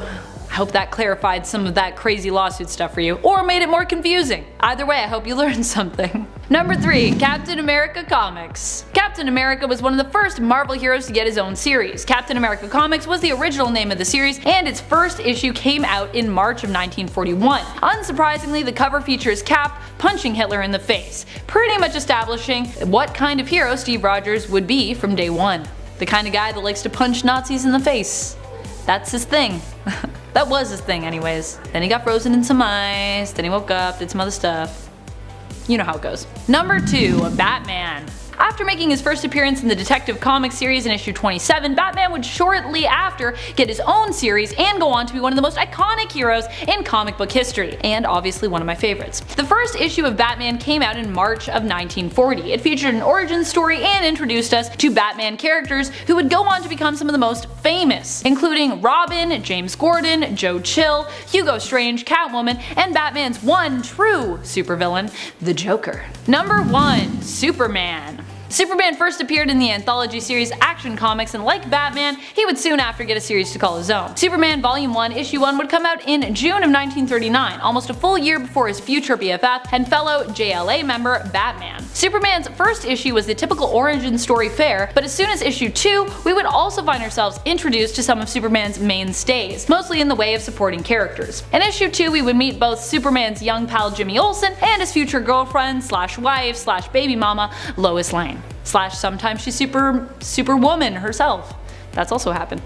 I hope that clarified some of that crazy lawsuit stuff for you, or made it more confusing. Either way, I hope you learned something. Number 3. Captain America Comics. Captain America was one of the first Marvel heroes to get his own series. Captain America Comics was the original name of the series, and its first issue came out in March of 1941. Unsurprisingly, the cover features Cap punching Hitler in the face, pretty much establishing what kind of hero Steve Rogers would be from day one. The kind of guy that likes to punch Nazis in the face. That's his thing. That was his thing anyways. Then he got frozen in some ice, then he woke up, did some other stuff. You know how it goes. Number 2. Batman. After making his first appearance in the Detective Comics series in issue 27, Batman would shortly after get his own series and go on to be one of the most iconic heroes in comic book history, and obviously one of my favorites. The first issue of Batman came out in March of 1940. It featured an origin story and introduced us to Batman characters who would go on to become some of the most famous, including Robin, James Gordon, Joe Chill, Hugo Strange, Catwoman, and Batman's one true supervillain, the Joker. Number 1. Superman. Superman first appeared in the anthology series Action Comics, and like Batman, he would soon after get a series to call his own. Superman Volume 1 Issue 1 would come out in June of 1939, almost a full year before his future BFF and fellow JLA member Batman. Superman's first issue was the typical origin story fare, but as soon as issue 2, we would also find ourselves introduced to some of Superman's mainstays, mostly in the way of supporting characters. In issue 2, we would meet both Superman's young pal Jimmy Olsen and his future girlfriend slash wife slash baby mama Lois Lane. Slash sometimes she's superwoman herself. That's also happened.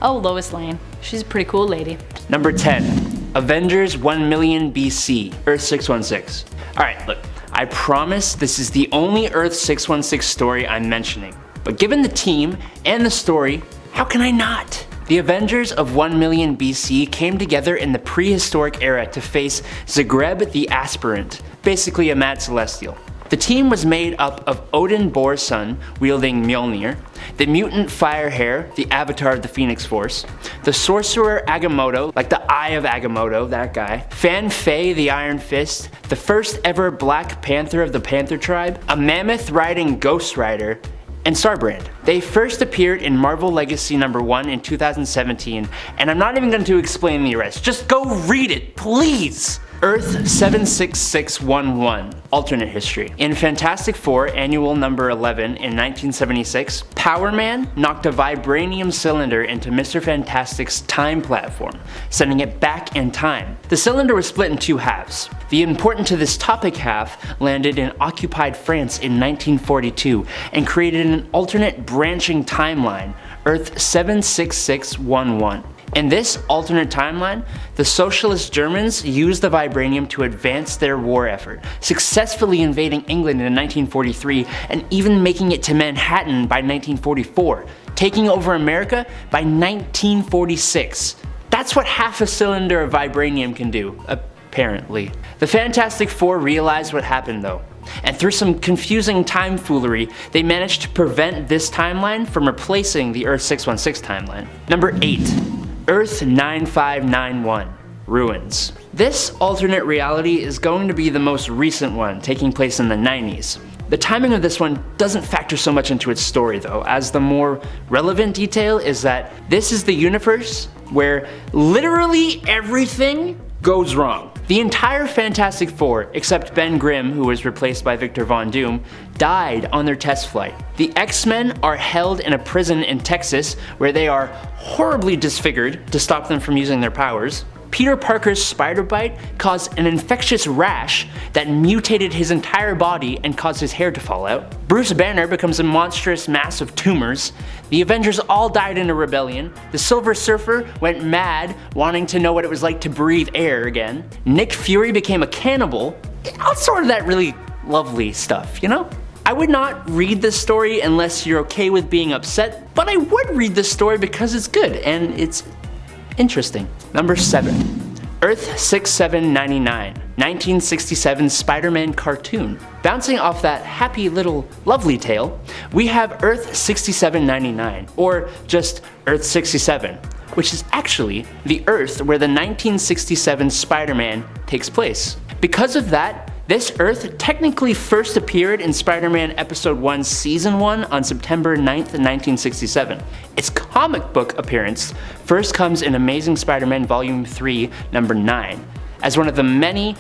Oh, Lois Lane. She's a pretty cool lady. Number 10. Avengers 1 million BC, Earth 616. Alright, look, I promise this is the only Earth 616 story I'm mentioning. But given the team and the story, how can I not? The Avengers of 1 million BC came together in the prehistoric era to face Zagreb the Aspirant, basically a mad celestial. The team was made up of Odin Borson, wielding Mjolnir, the mutant Firehair, the avatar of the Phoenix Force, the sorcerer Agamotto, like the Eye of Agamotto, that guy, Fan Fei the Iron Fist, the first ever Black Panther of the Panther tribe, a mammoth riding Ghost Rider, and Starbrand. They first appeared in Marvel Legacy #1 in 2017, and I'm not even going to explain the rest. Just go read it, please! Earth 76611, alternate history. In Fantastic Four Annual number 11 in 1976, Power Man knocked a vibranium cylinder into Mr. Fantastic's time platform, sending it back in time. The cylinder was split in two halves. The important to this topic half landed in occupied France in 1942 and created an alternate branching timeline, Earth 76611. In this alternate timeline, the socialist Germans used the vibranium to advance their war effort, successfully invading England in 1943 and even making it to Manhattan by 1944, taking over America by 1946. That's what half a cylinder of vibranium can do, apparently. The Fantastic Four realized what happened though, and through some confusing timefoolery, they managed to prevent this timeline from replacing the Earth 616 timeline. Number 8. Earth 9591, Ruins. This alternate reality is going to be the most recent one, taking place in the 90s. The timing of this one doesn't factor so much into its story though, as the more relevant detail is that this is the universe where literally everything goes wrong. The entire Fantastic Four, except Ben Grimm, who was replaced by Victor Von Doom, died on their test flight. The X-Men are held in a prison in Texas where they are horribly disfigured to stop them from using their powers. Peter Parker's spider bite caused an infectious rash that mutated his entire body and caused his hair to fall out. Bruce Banner becomes a monstrous mass of tumors. The Avengers all died in a rebellion. The Silver Surfer went mad, wanting to know what it was like to breathe air again. Nick Fury became a cannibal. All sort of that really lovely stuff, you know? I would not read this story unless you're okay with being upset, but I would read this story because it's good and it's interesting. Number 7. Earth 6799, 1967 Spider-Man cartoon. Bouncing off that happy little lovely tale, we have Earth 6799, or just Earth 67, which is actually the Earth where the 1967 Spider-Man takes place. Because of that, this Earth technically first appeared in Spider-Man Episode 1 Season 1 on September 9th, 1967. Its comic book appearance first comes in Amazing Spider-Man Volume 3, number 9, as one of the many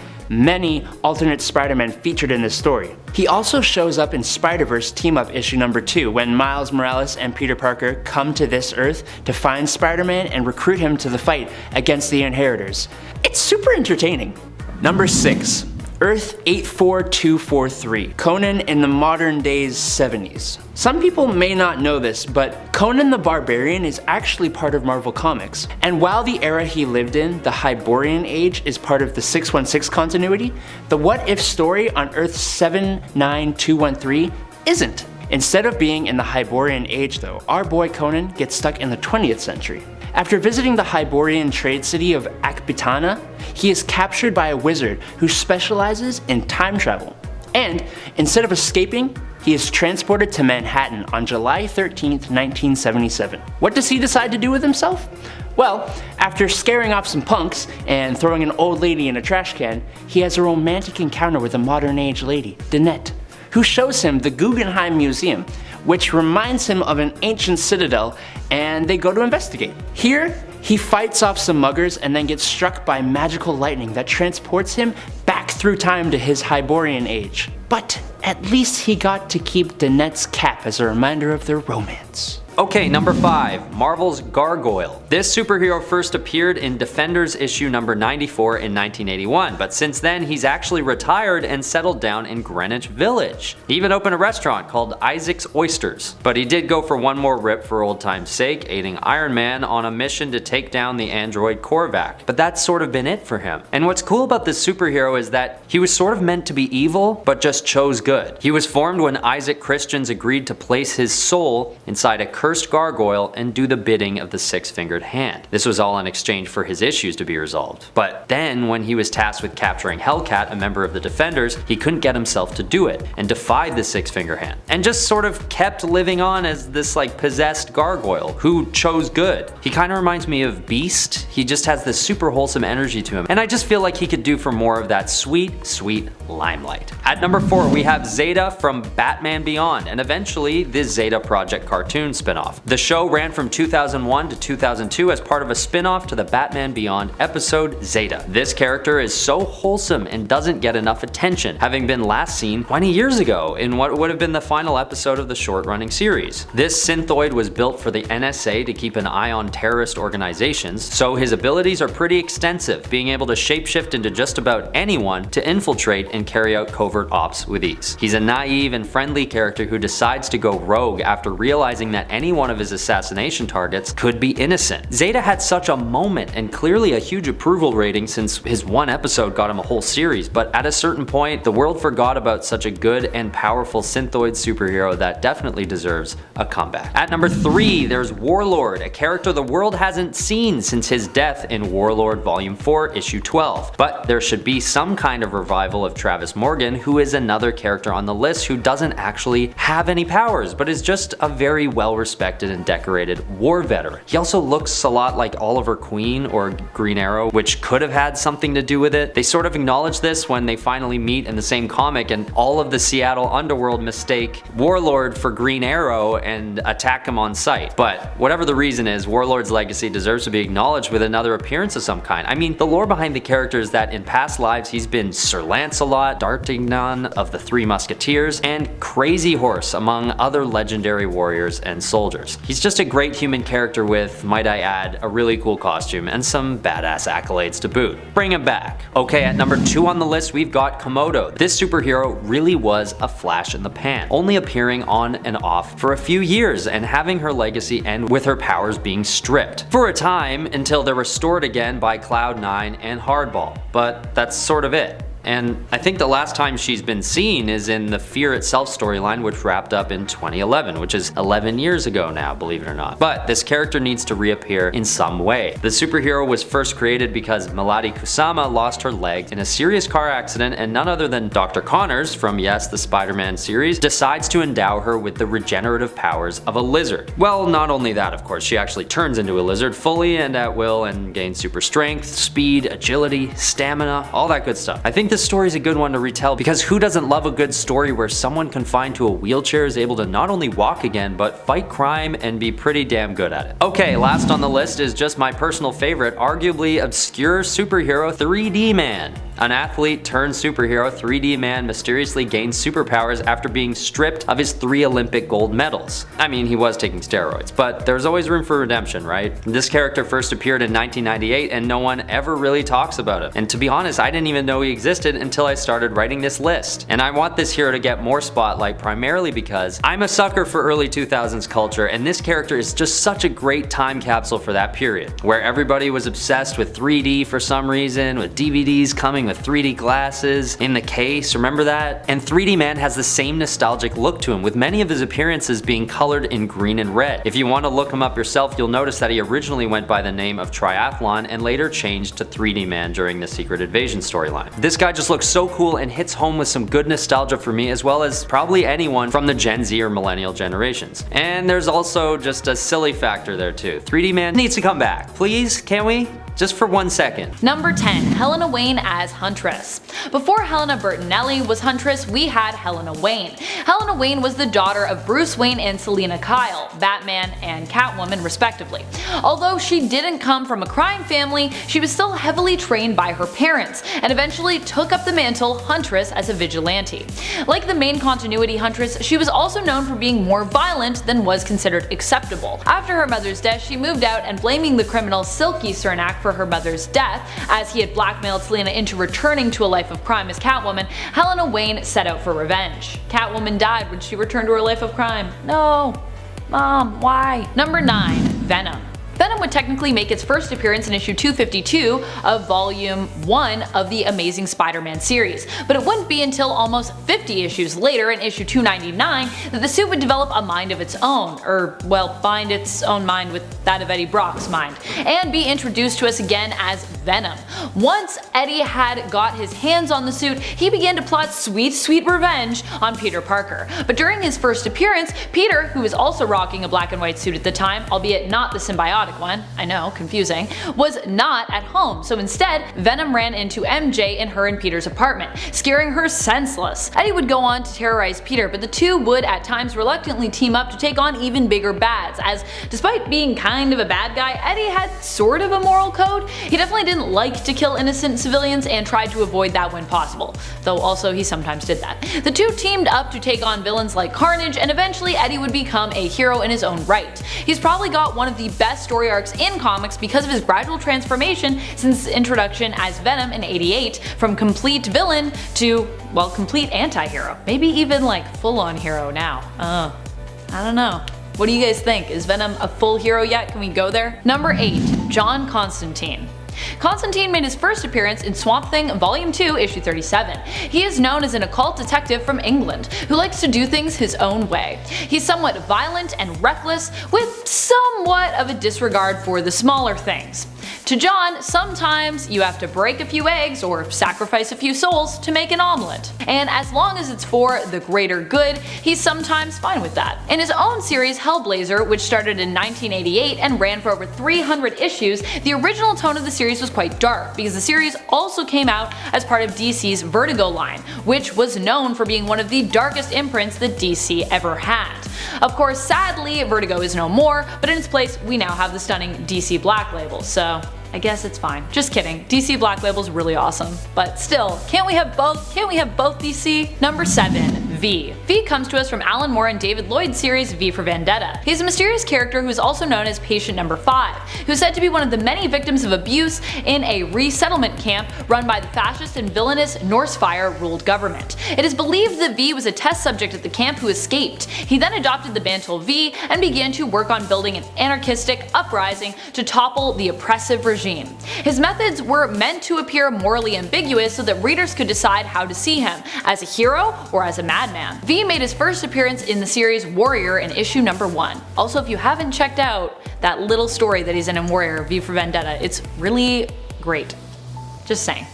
alternate Spider-Man featured in this story. He also shows up in Spider-Verse Team-Up issue number 2 when Miles Morales and Peter Parker come to this Earth to find Spider-Man and recruit him to the fight against the Inheritors. It's super entertaining. Number 6. Earth 84243, Conan in the modern day's 70s. Some people may not know this, but Conan the Barbarian is actually part of Marvel Comics. And while the era he lived in, the Hyborian Age, is part of the 616 continuity, the What If story on Earth 79213 isn't. Instead of being in the Hyborian Age though, our boy Conan gets stuck in the 20th century. After visiting the Hyborian trade city of Akbitana, he is captured by a wizard who specializes in time travel. And instead of escaping, he is transported to Manhattan on July 13th, 1977. What does he decide to do with himself? Well, after scaring off some punks and throwing an old lady in a trash can, he has a romantic encounter with a modern age lady, Danette, who shows him the Guggenheim Museum, which reminds him of an ancient citadel, and they go to investigate. Here, he fights off some muggers and then gets struck by magical lightning that transports him back through time to his Hyborian age. But at least he got to keep Danette's cap as a reminder of their romance. Okay, number 5, Marvel's Gargoyle. This superhero first appeared in Defenders issue number 94 in 1981, but since then he's actually retired and settled down in Greenwich Village. He even opened a restaurant called Isaac's Oysters. But he did go for one more rip for old time's sake, aiding Iron Man on a mission to take down the android Korvac. But that's sort of been it for him. And what's cool about this superhero is that he was sort of meant to be evil, but just chose good. He was formed when Isaac Christians agreed to place his soul inside a cursed gargoyle and do the bidding of the six-fingered hand. This was all in exchange for his issues to be resolved. But then, when he was tasked with capturing Hellcat, a member of the Defenders, he couldn't get himself to do it, and defied the six-finger hand, and just sort of kept living on as this possessed gargoyle who chose good. He kind of reminds me of Beast. He just has this super wholesome energy to him, and I just feel like he could do for more of that sweet, sweet limelight. At number 4, we have Zeta from Batman Beyond, and eventually the Zeta Project cartoon spin-off. The show ran from 2001 to 2002 as part of a spin-off to the Batman Beyond episode Zeta. This character is so wholesome and doesn't get enough attention, having been last seen 20 years ago in what would have been the final episode of the short-running series. This synthoid was built for the NSA to keep an eye on terrorist organizations, so his abilities are pretty extensive, being able to shapeshift into just about anyone to infiltrate and carry out covert ops with ease. He's a naive and friendly character who decides to go rogue after realizing that any one of his assassination targets could be innocent. Zeta had such a moment and clearly a huge approval rating since his one episode got him a whole series, but at a certain point, the world forgot about such a good and powerful synthoid superhero that definitely deserves a comeback. At number 3, there's Warlord, a character the world hasn't seen since his death in Warlord Volume 4, Issue 12. But there should be some kind of revival of Travis Morgan, who is another character on the list who doesn't actually have any powers, but is just a very well-respected and decorated war veteran. He also looks a lot like Oliver Queen or Green Arrow, which could have had something to do with it. They sort of acknowledge this when they finally meet in the same comic, and all of the Seattle underworld mistake Warlord for Green Arrow and attack him on sight. But whatever the reason is, Warlord's legacy deserves to be acknowledged with another appearance of some kind. I mean, the lore behind the character is that in past lives he's been Sir Lancelot, D'Artagnan of the Three Musketeers, and Crazy Horse, among other legendary warriors and soldiers. He's just a great human character with, might I add, a really cool costume and some badass accolades to boot. Bring him back. Okay, at number 2 on the list we've got Komodo. This superhero really was a flash in the pan, only appearing on and off for a few years and having her legacy end with her powers being stripped for a time until they're restored again by Cloud9 and Hardball, but that's sort of it. And I think the last time she's been seen is in the Fear Itself storyline, which wrapped up in 2011, which is 11 years ago now, believe it or not. But this character needs to reappear in some way. The superhero was first created because Melody Kusama lost her leg in a serious car accident, and none other than Dr. Connors from, yes, the Spider-Man series, decides to endow her with the regenerative powers of a lizard. Well, not only that, of course, she actually turns into a lizard fully and at will and gains super strength, speed, agility, stamina, all that good stuff. I think this story is a good one to retell because who doesn't love a good story where someone confined to a wheelchair is able to not only walk again, but fight crime and be pretty damn good at it. Okay, last on the list is just my personal favorite, arguably obscure superhero 3D Man. An athlete turned superhero, 3D Man mysteriously gains superpowers after being stripped of his 3 Olympic gold medals. I mean, he was taking steroids, but there's always room for redemption, right? This character first appeared in 1998 and no one ever really talks about it. And to be honest, I didn't even know he existed until I started writing this list. And I want this hero to get more spotlight primarily because I'm a sucker for early 2000s culture, and this character is just such a great time capsule for that period, where everybody was obsessed with 3D for some reason, with DVDs coming with 3D glasses in the case, remember that? And 3D Man has the same nostalgic look to him, with many of his appearances being colored in green and red. If you want to look him up yourself, you'll notice that he originally went by the name of Triathlon and later changed to 3D Man during the Secret Invasion storyline. This guy just looks so cool and hits home with some good nostalgia for me, as well as probably anyone from the Gen Z or millennial generations. And there's also just a silly factor there too. 3D Man needs to come back. Please, can we? Just for 1 second. Number 10, Helena Wayne as Huntress. Before Helena Bertinelli was Huntress, we had Helena Wayne. Helena Wayne was the daughter of Bruce Wayne and Selina Kyle, Batman and Catwoman respectively. Although she didn't come from a crime family, she was still heavily trained by her parents, and eventually took up the mantle Huntress as a vigilante. Like the main continuity Huntress, she was also known for being more violent than was considered acceptable. After her mother's death, she moved out and blaming the criminal Silky Cernak for her mother's death, as he had blackmailed Selina into returning to a life of crime as Catwoman, Helena Wayne set out for revenge. Catwoman died when she returned to her life of crime. No. Mom, why? Number 9, Venom. Venom would technically make its first appearance in issue 252 of volume 1 of the Amazing Spider-Man series, but it wouldn't be until almost 50 issues later in issue 299 that the suit would develop a mind of its own, or well, bind its own mind with that of Eddie Brock's mind, and be introduced to us again as Venom. Once Eddie had got his hands on the suit, he began to plot sweet revenge on Peter Parker. But during his first appearance, Peter, who was also rocking a black and white suit at the time, albeit not the symbiotic one, I know, confusing, was not at home, so instead, Venom ran into MJ in her and Peter's apartment, scaring her senseless. Eddie would go on to terrorize Peter, but the two would at times reluctantly team up to take on even bigger bads, as despite being kind of a bad guy, Eddie had sort of a moral code. He definitely didn't like to kill innocent civilians and tried to avoid that when possible, though also he sometimes did that. The two teamed up to take on villains like Carnage, and eventually Eddie would become a hero in his own right. He's probably got one of the best story arcs in comics because of his gradual transformation since his introduction as Venom in '88, from complete villain to, well, complete anti-hero. Maybe even like full-on hero now. I don't know. What do you guys think? Is Venom a full hero yet? Can we go there? Number 8. John Constantine. Constantine made his first appearance in Swamp Thing Volume 2, Issue 37. He is known as an occult detective from England who likes to do things his own way. He's somewhat violent and reckless, with somewhat of a disregard for the smaller things. To John, sometimes you have to break a few eggs or sacrifice a few souls to make an omelet. And as long as it's for the greater good, he's sometimes fine with that. In his own series Hellblazer, which started in 1988 and ran for over 300 issues, the original tone of the series was quite dark, because the series also came out as part of DC's Vertigo line, which was known for being one of the darkest imprints that DC ever had. Of course, sadly, Vertigo is no more, but in its place we now have the stunning DC Black Label, so I guess it's fine. Just kidding. DC Black Label's really awesome. But still, can't we have both? Can't we have both DC? Number 7. V. V comes to us from Alan Moore and David Lloyd's series V for Vendetta. He's a mysterious character who is also known as Patient Number 5, who's said to be one of the many victims of abuse in a resettlement camp run by the fascist and villainous Norsefire-ruled government. It is believed that V was a test subject at the camp who escaped. He then adopted the mantle V and began to work on building an anarchistic uprising to topple the oppressive regime. His methods were meant to appear morally ambiguous so that readers could decide how to see him, as a hero or as a madman. V made his first appearance in the series Warrior in issue number 1. Also, if you haven't checked out that little story that he's in Warrior, V for Vendetta, it's really great. Just saying.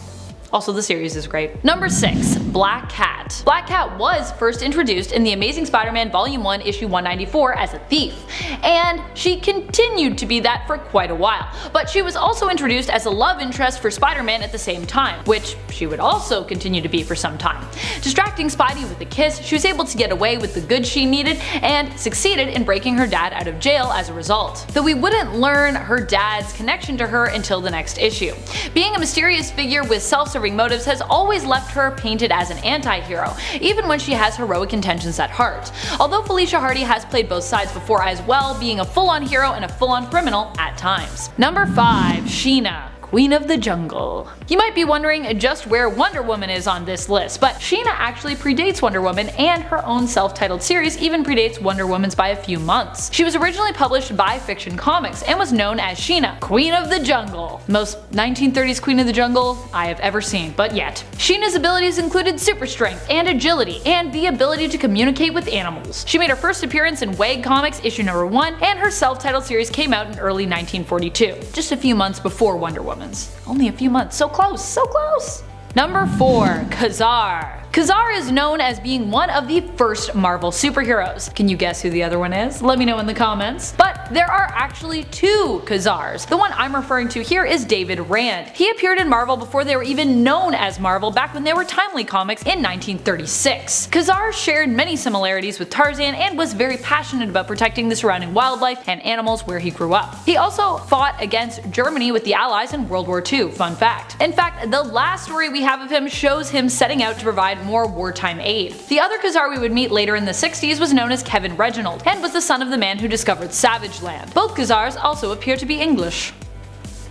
Also, the series is great. Number 6. Black Cat. Black Cat was first introduced in The Amazing Spider-Man Volume 1, Issue 194 as a thief, and she continued to be that for quite a while. But she was also introduced as a love interest for Spider-Man at the same time, which she would also continue to be for some time. Distracting Spidey with a kiss, she was able to get away with the goods she needed and succeeded in breaking her dad out of jail as a result. Though we wouldn't learn her dad's connection to her until the next issue. Being a mysterious figure with self-serving motives has always left her painted as an anti-hero, even when she has heroic intentions at heart. Although Felicia Hardy has played both sides before as well, being a full-on hero and a full-on criminal at times. Number 5. Sheena, Queen of the Jungle. You might be wondering just where Wonder Woman is on this list, but Sheena actually predates Wonder Woman, and her own self-titled series even predates Wonder Woman's by a few months. She was originally published by Fiction Comics and was known as Sheena, Queen of the Jungle. Most 1930s Queen of the Jungle I have ever seen, but yet. Sheena's abilities included super strength and agility, and the ability to communicate with animals. She made her first appearance in WAG Comics issue number 1, and her self-titled series came out in early 1942, just a few months before Wonder Woman's. Only a few months, so close, so close! Number 4. Kazar. Kazar is known as being one of the first Marvel superheroes. Can you guess who the other one is? Let me know in the comments. But there are actually 2 Kazars. The one I'm referring to here is David Rand. He appeared in Marvel before they were even known as Marvel, back when they were Timely Comics in 1936. Kazar shared many similarities with Tarzan and was very passionate about protecting the surrounding wildlife and animals where he grew up. He also fought against Germany with the Allies in World War II, fun fact. In fact, the last story we have of him shows him setting out to provide more wartime aid. The other Kazar we would meet later in the 60s was known as Kevin Reginald, and was the son of the man who discovered Savage Land. Both Kazars also appear to be English.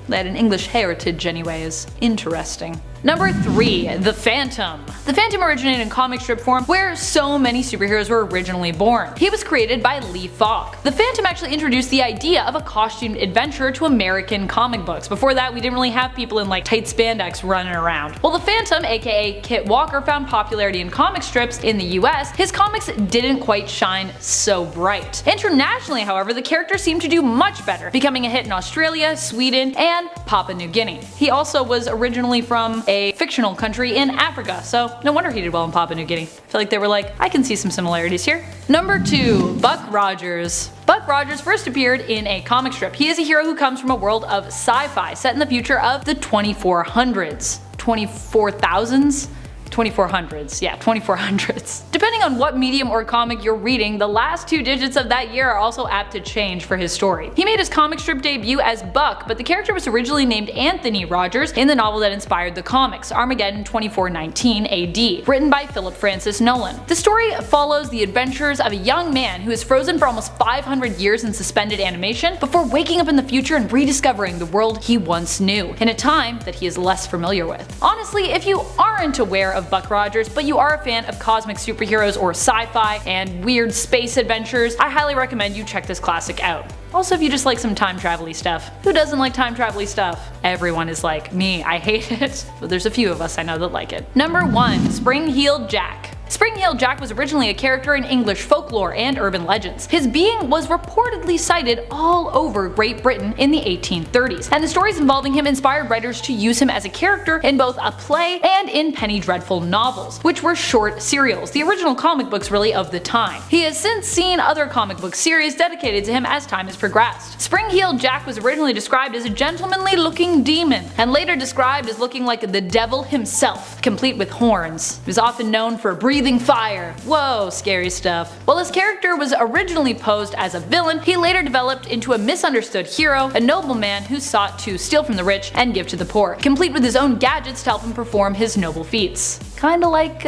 They had an English heritage anyways. Interesting. Number 3. The Phantom. The Phantom originated in comic strip form where so many superheroes were originally born. He was created by Lee Falk. The Phantom actually introduced the idea of a costumed adventurer to American comic books. Before that, we didn't really have people in like tight spandex running around. While the Phantom, aka Kit Walker, found popularity in comic strips in the US, his comics didn't quite shine so bright. Internationally, however, the character seemed to do much better, becoming a hit in Australia, Sweden, and Papua New Guinea. He also was originally from a fictional country in Africa, so no wonder he did well in Papua New Guinea. I feel like they were like, I can see some similarities here. Number 2. Buck Rogers. Buck Rogers first appeared in a comic strip. He is a hero who comes from a world of sci-fi set in the future of the 2400s. 24,000s? 2400s, yeah, 2400s. Depending on what medium or comic you're reading, the last 2 digits of that year are also apt to change for his story. He made his comic strip debut as Buck, but the character was originally named Anthony Rogers in the novel that inspired the comics, Armageddon 2419 AD, written by Philip Francis Nolan. The story follows the adventures of a young man who is frozen for almost 500 years in suspended animation before waking up in the future and rediscovering the world he once knew, in a time that he is less familiar with. Honestly, if you aren't aware of Buck Rogers, but you are a fan of cosmic superheroes or sci-fi and weird space adventures, I highly recommend you check this classic out. Also, if you just like some time travel-y stuff. Who doesn't like time travel-y stuff? Everyone is like me, I hate it, but there's a few of us I know that like it. Number 1. Spring-Heeled Jack. Spring-Heeled Jack was originally a character in English folklore and urban legends. His being was reportedly cited all over Great Britain in the 1830s, and the stories involving him inspired writers to use him as a character in both a play and in Penny Dreadful novels, which were short serials, the original comic books really of the time. He has since seen other comic book series dedicated to him as time has progressed. Spring-Heeled Jack was originally described as a gentlemanly looking demon, and later described as looking like the devil himself, complete with horns. He was often known for breathing fire. Whoa, scary stuff. While his character was originally posed as a villain, he later developed into a misunderstood hero, a nobleman who sought to steal from the rich and give to the poor, complete with his own gadgets to help him perform his noble feats. Kinda like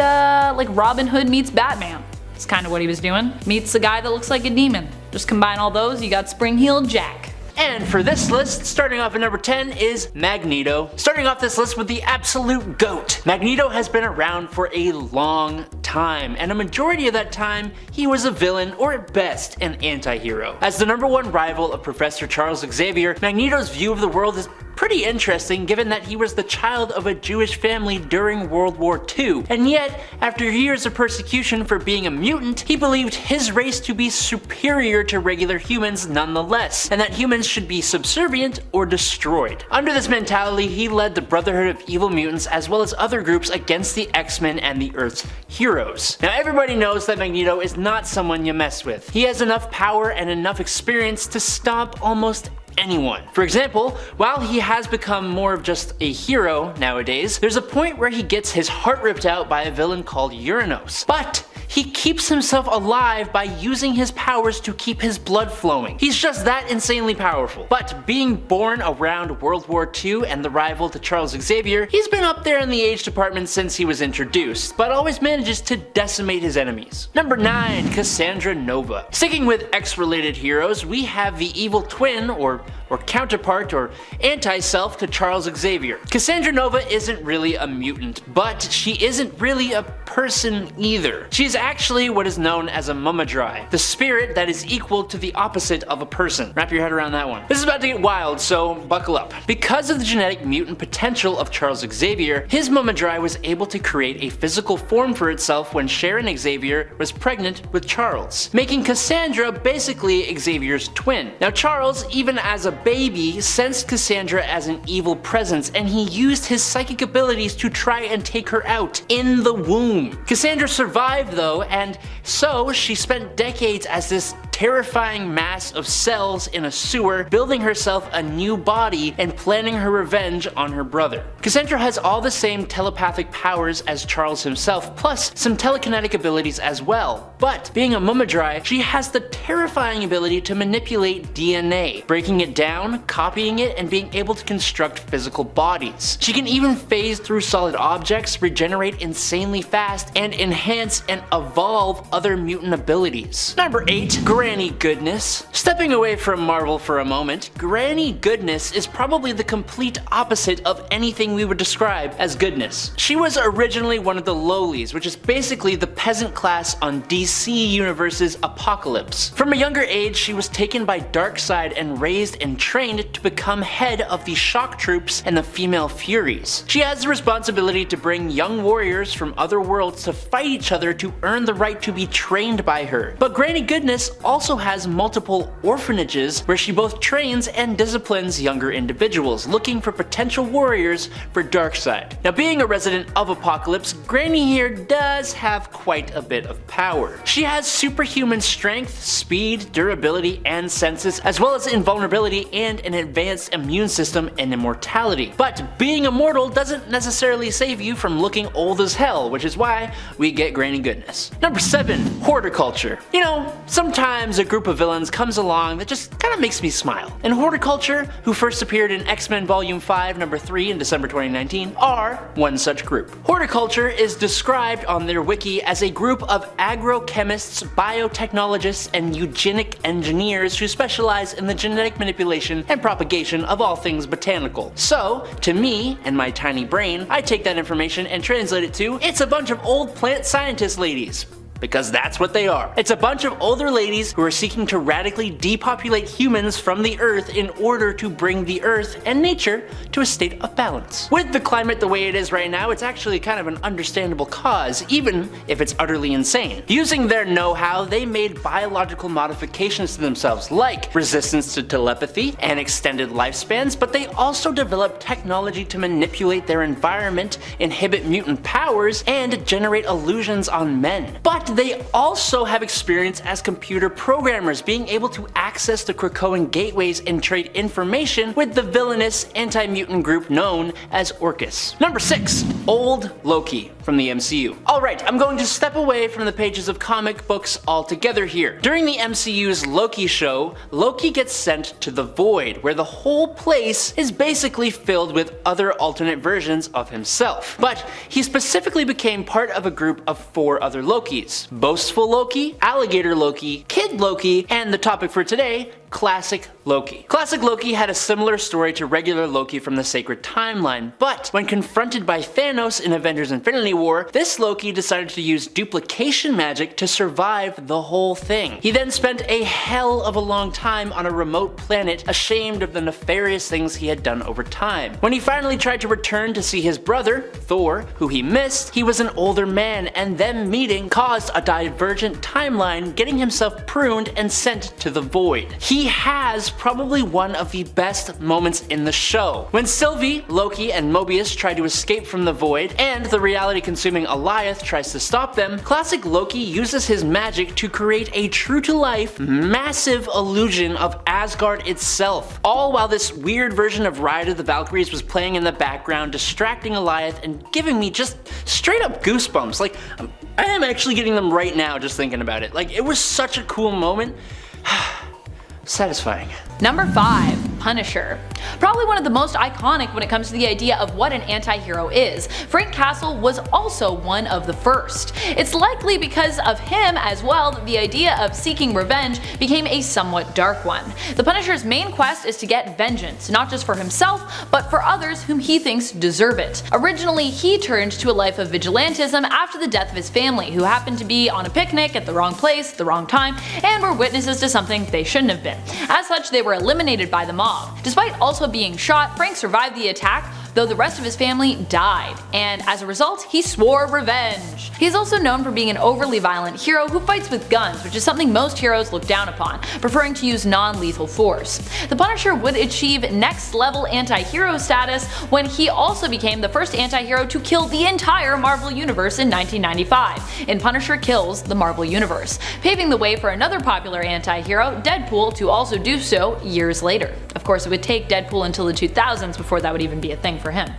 Robin Hood meets Batman. It's kinda what he was doing. Meets a guy that looks like a demon. Just combine all those, you got Spring-Heeled Jack. And for this list, starting off at number 10 is Magneto. Starting off this list with the absolute GOAT. Magneto has been around for a long time, and a majority of that time, he was a villain, or at best, an anti-hero. As the #1 rival of Professor Charles Xavier, Magneto's view of the world is pretty interesting given that he was the child of a Jewish family during World War II, and yet, after years of persecution for being a mutant, he believed his race to be superior to regular humans nonetheless, and that humans should be subservient or destroyed. Under this mentality, he led the Brotherhood of Evil Mutants as well as other groups against the X-Men and the Earth's heroes. Now everybody knows that Magneto is not someone you mess with. He has enough power and enough experience to stomp almost anyone. For example, while he has become more of just a hero nowadays, there's a point where he gets his heart ripped out by a villain called Uranos. But he keeps himself alive by using his powers to keep his blood flowing. He's just that insanely powerful. But being born around World War II and the rival to Charles Xavier, he's been up there in the age department since he was introduced, but always manages to decimate his enemies. Number 9. Cassandra Nova. Sticking with X-related heroes, we have the evil twin, or counterpart, or anti-self to Charles Xavier. Cassandra Nova isn't really a mutant, but she isn't really a person either. She's actually what is known as a Mumadrai, the spirit that is equal to the opposite of a person. Wrap your head around that one. This is about to get wild, so buckle up. Because of the genetic mutant potential of Charles Xavier, his Mumadrai was able to create a physical form for itself when Sharon Xavier was pregnant with Charles, making Cassandra basically Xavier's twin. Now Charles, even as a baby, sensed Cassandra as an evil presence, and he used his psychic abilities to try and take her out in the womb. Cassandra survived though, and so she spent decades as this terrifying mass of cells in a sewer, building herself a new body and planning her revenge on her brother. Cassandra has all the same telepathic powers as Charles himself, plus some telekinetic abilities as well. But being a Mumadrai, she has the terrifying ability to manipulate DNA, breaking it down, copying it, and being able to construct physical bodies. She can even phase through solid objects, regenerate insanely fast, and enhance and evolve other mutant abilities. Number 8. Grey Granny Goodness. Stepping away from Marvel for a moment, Granny Goodness is probably the complete opposite of anything we would describe as goodness. She was originally one of the lowlies, which is basically the peasant class on DC Universe's Apocalypse. From a younger age, she was taken by Darkseid and raised and trained to become head of the Shock Troops and the Female Furies. She has the responsibility to bring young warriors from other worlds to fight each other to earn the right to be trained by her. But Granny Goodness also has multiple orphanages where she both trains and disciplines younger individuals looking for potential warriors for Darkseid. Now, being a resident of Apocalypse, Granny here does have quite a bit of power. She has superhuman strength, speed, durability, and senses, as well as invulnerability and an advanced immune system and immortality. But being immortal doesn't necessarily save you from looking old as hell, which is why we get Granny Goodness. Number 7. Horticulture. You know, sometimes a group of villains comes along that just kinda makes me smile. And Horticulture, who first appeared in X-Men Volume 5, Number 3 in December 2019, are one such group. Horticulture is described on their wiki as a group of agrochemists, biotechnologists, and eugenic engineers who specialize in the genetic manipulation and propagation of all things botanical. So, to me and my tiny brain, I take that information and translate it to, it's a bunch of old plant scientist ladies. Because that's what they are. It's a bunch of older ladies who are seeking to radically depopulate humans from the Earth in order to bring the Earth and nature to a state of balance. With the climate the way it is right now, it's actually kind of an understandable cause, even if it's utterly insane. Using their know-how, they made biological modifications to themselves, like resistance to telepathy and extended lifespans, but they also developed technology to manipulate their environment, inhibit mutant powers, and generate illusions on men. But they also have experience as computer programmers, being able to access the Krakoan gateways and trade information with the villainous anti-mutant group known as Orcus. Number 6. Old Loki from the MCU. Alright, I'm going to step away from the pages of comic books altogether here. During the MCU's Loki show, Loki gets sent to the Void, where the whole place is basically filled with other alternate versions of himself. But he specifically became part of a group of 4 other Lokis. Boastful Loki, Alligator Loki, Kid Loki, and the topic for today, Classic Loki. Classic Loki had a similar story to regular Loki from the Sacred Timeline, but when confronted by Thanos in Avengers Infinity War, this Loki decided to use duplication magic to survive the whole thing. He then spent a hell of a long time on a remote planet, ashamed of the nefarious things he had done over time. When he finally tried to return to see his brother, Thor, who he missed, he was an older man, and them meeting caused a divergent timeline, getting himself pruned and sent to the Void. He has probably one of the best moments in the show. When Sylvie, Loki, and Mobius try to escape from the Void, and the reality-consuming Alioth tries to stop them, Classic Loki uses his magic to create a true-to-life, massive illusion of Asgard itself. All while this weird version of Ride of the Valkyries was playing in the background, distracting Alioth and giving me just straight-up goosebumps. Like, I am actually getting them right now just thinking about it. Like, it was such a cool moment. Satisfying. Number 5. Punisher. Probably one of the most iconic when it comes to the idea of what an anti-hero is. Frank Castle was also one of the first. It's likely because of him as well that the idea of seeking revenge became a somewhat dark one. The Punisher's main quest is to get vengeance, not just for himself, but for others whom he thinks deserve it. Originally, he turned to a life of vigilantism after the death of his family, who happened to be on a picnic at the wrong place, the wrong time, and were witnesses to something they shouldn't have been. As such, they were eliminated by the mob. Despite also being shot, Frank survived the attack, though the rest of his family died, and as a result, he swore revenge. He's also known for being an overly violent hero who fights with guns, which is something most heroes look down upon, preferring to use non-lethal force. The Punisher would achieve next-level anti-hero status when he also became the first anti-hero to kill the entire Marvel Universe in 1995, in Punisher Kills the Marvel Universe, paving the way for another popular anti-hero, Deadpool, to also do so years later. Of course, it would take Deadpool until the 2000s before that would even be a thing for him.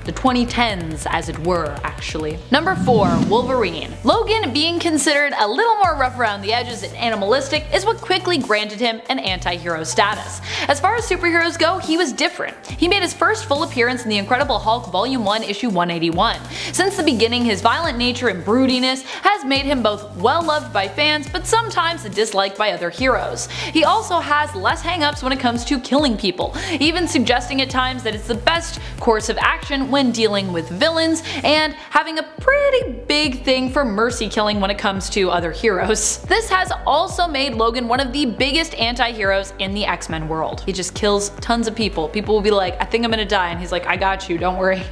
The 2010s, as it were, actually. Number 4. Wolverine. Logan, being considered a little more rough around the edges and animalistic, is what quickly granted him an anti-hero status. As far as superheroes go, he was different. He made his first full appearance in The Incredible Hulk Volume 1 issue 181. Since the beginning, his violent nature and broodiness has made him both well loved by fans, but sometimes disliked by other heroes. He also has less hang-ups when it comes to killing people, even suggesting at times that it's the best course of action when dealing with villains, and having a pretty big thing for mercy killing when it comes to other heroes. This has also made Logan one of the biggest anti-heroes in the X-Men world. He just kills tons of people. People will be like, I think I'm gonna die, and he's like, I got you, don't worry.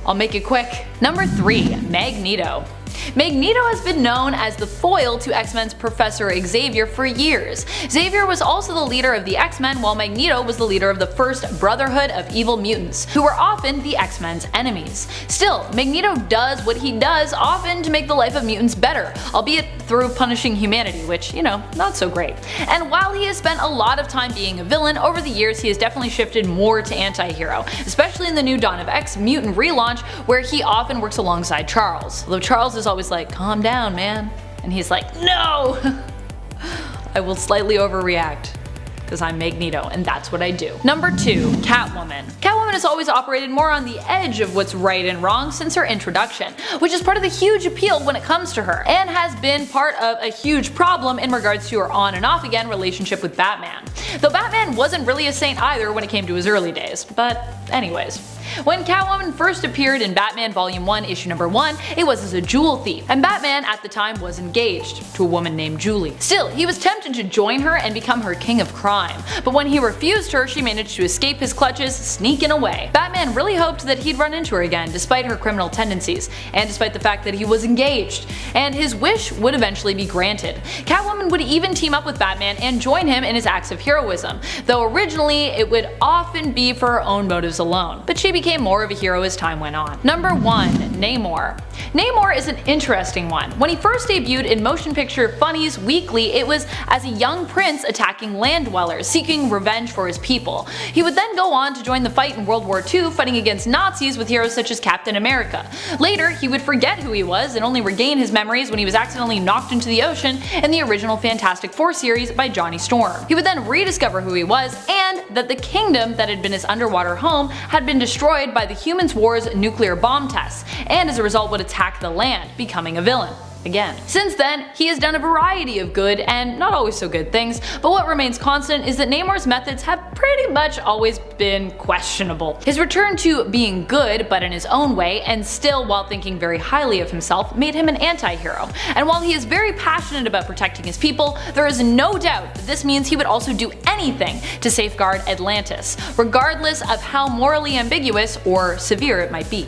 I'll make it quick. Number 3. Magneto. Magneto has been known as the foil to X-Men's Professor Xavier for years. Xavier was also the leader of the X-Men, while Magneto was the leader of the first Brotherhood of Evil Mutants, who were often the X-Men's enemies. Still, Magneto does what he does often to make the life of mutants better, albeit through punishing humanity, which, you know, not so great. And while he has spent a lot of time being a villain, over the years he has definitely shifted more to anti-hero, especially in the new Dawn of X mutant relaunch, where he often works alongside Charles. Although Charles is always like, calm down, man. And he's like, no! I will slightly overreact, because I'm Magneto, and that's what I do. Number 2. Catwoman. Catwoman has always operated more on the edge of what's right and wrong since her introduction, which is part of the huge appeal when it comes to her, and has been part of a huge problem in regards to her on and off again relationship with Batman. Though Batman wasn't really a saint either when it came to his early days, but anyways. When Catwoman first appeared in Batman Volume 1 issue number 1, it was as a jewel thief, and Batman at the time was engaged to a woman named Julie. Still, he was tempted to join her and become her king of crime, but when he refused her, she managed to escape his clutches, sneaking away. Batman really hoped that he'd run into her again despite her criminal tendencies, and despite the fact that he was engaged, and his wish would eventually be granted. Catwoman would even team up with Batman and join him in his acts of heroism, though originally it would often be for her own motives alone, but she became more of a hero as time went on. Number 1. Namor. Namor is an interesting one. When he first debuted in Motion Picture Funnies Weekly, it was as a young prince attacking land dwellers, seeking revenge for his people. He would then go on to join the fight in World War II, fighting against Nazis with heroes such as Captain America. Later, he would forget who he was and only regain his memories when he was accidentally knocked into the ocean in the original Fantastic Four series by Johnny Storm. He would then rediscover who he was, and that the kingdom that had been his underwater home had been destroyed by the Humans War's nuclear bomb tests, and as a result would attack the land, becoming a villain. Again. Since then, he has done a variety of good and not always so good things, but what remains constant is that Namor's methods have pretty much always been questionable. His return to being good, but in his own way, and still while thinking very highly of himself, made him an anti-hero. And while he is very passionate about protecting his people, there is no doubt that this means he would also do anything to safeguard Atlantis, regardless of how morally ambiguous or severe it might be.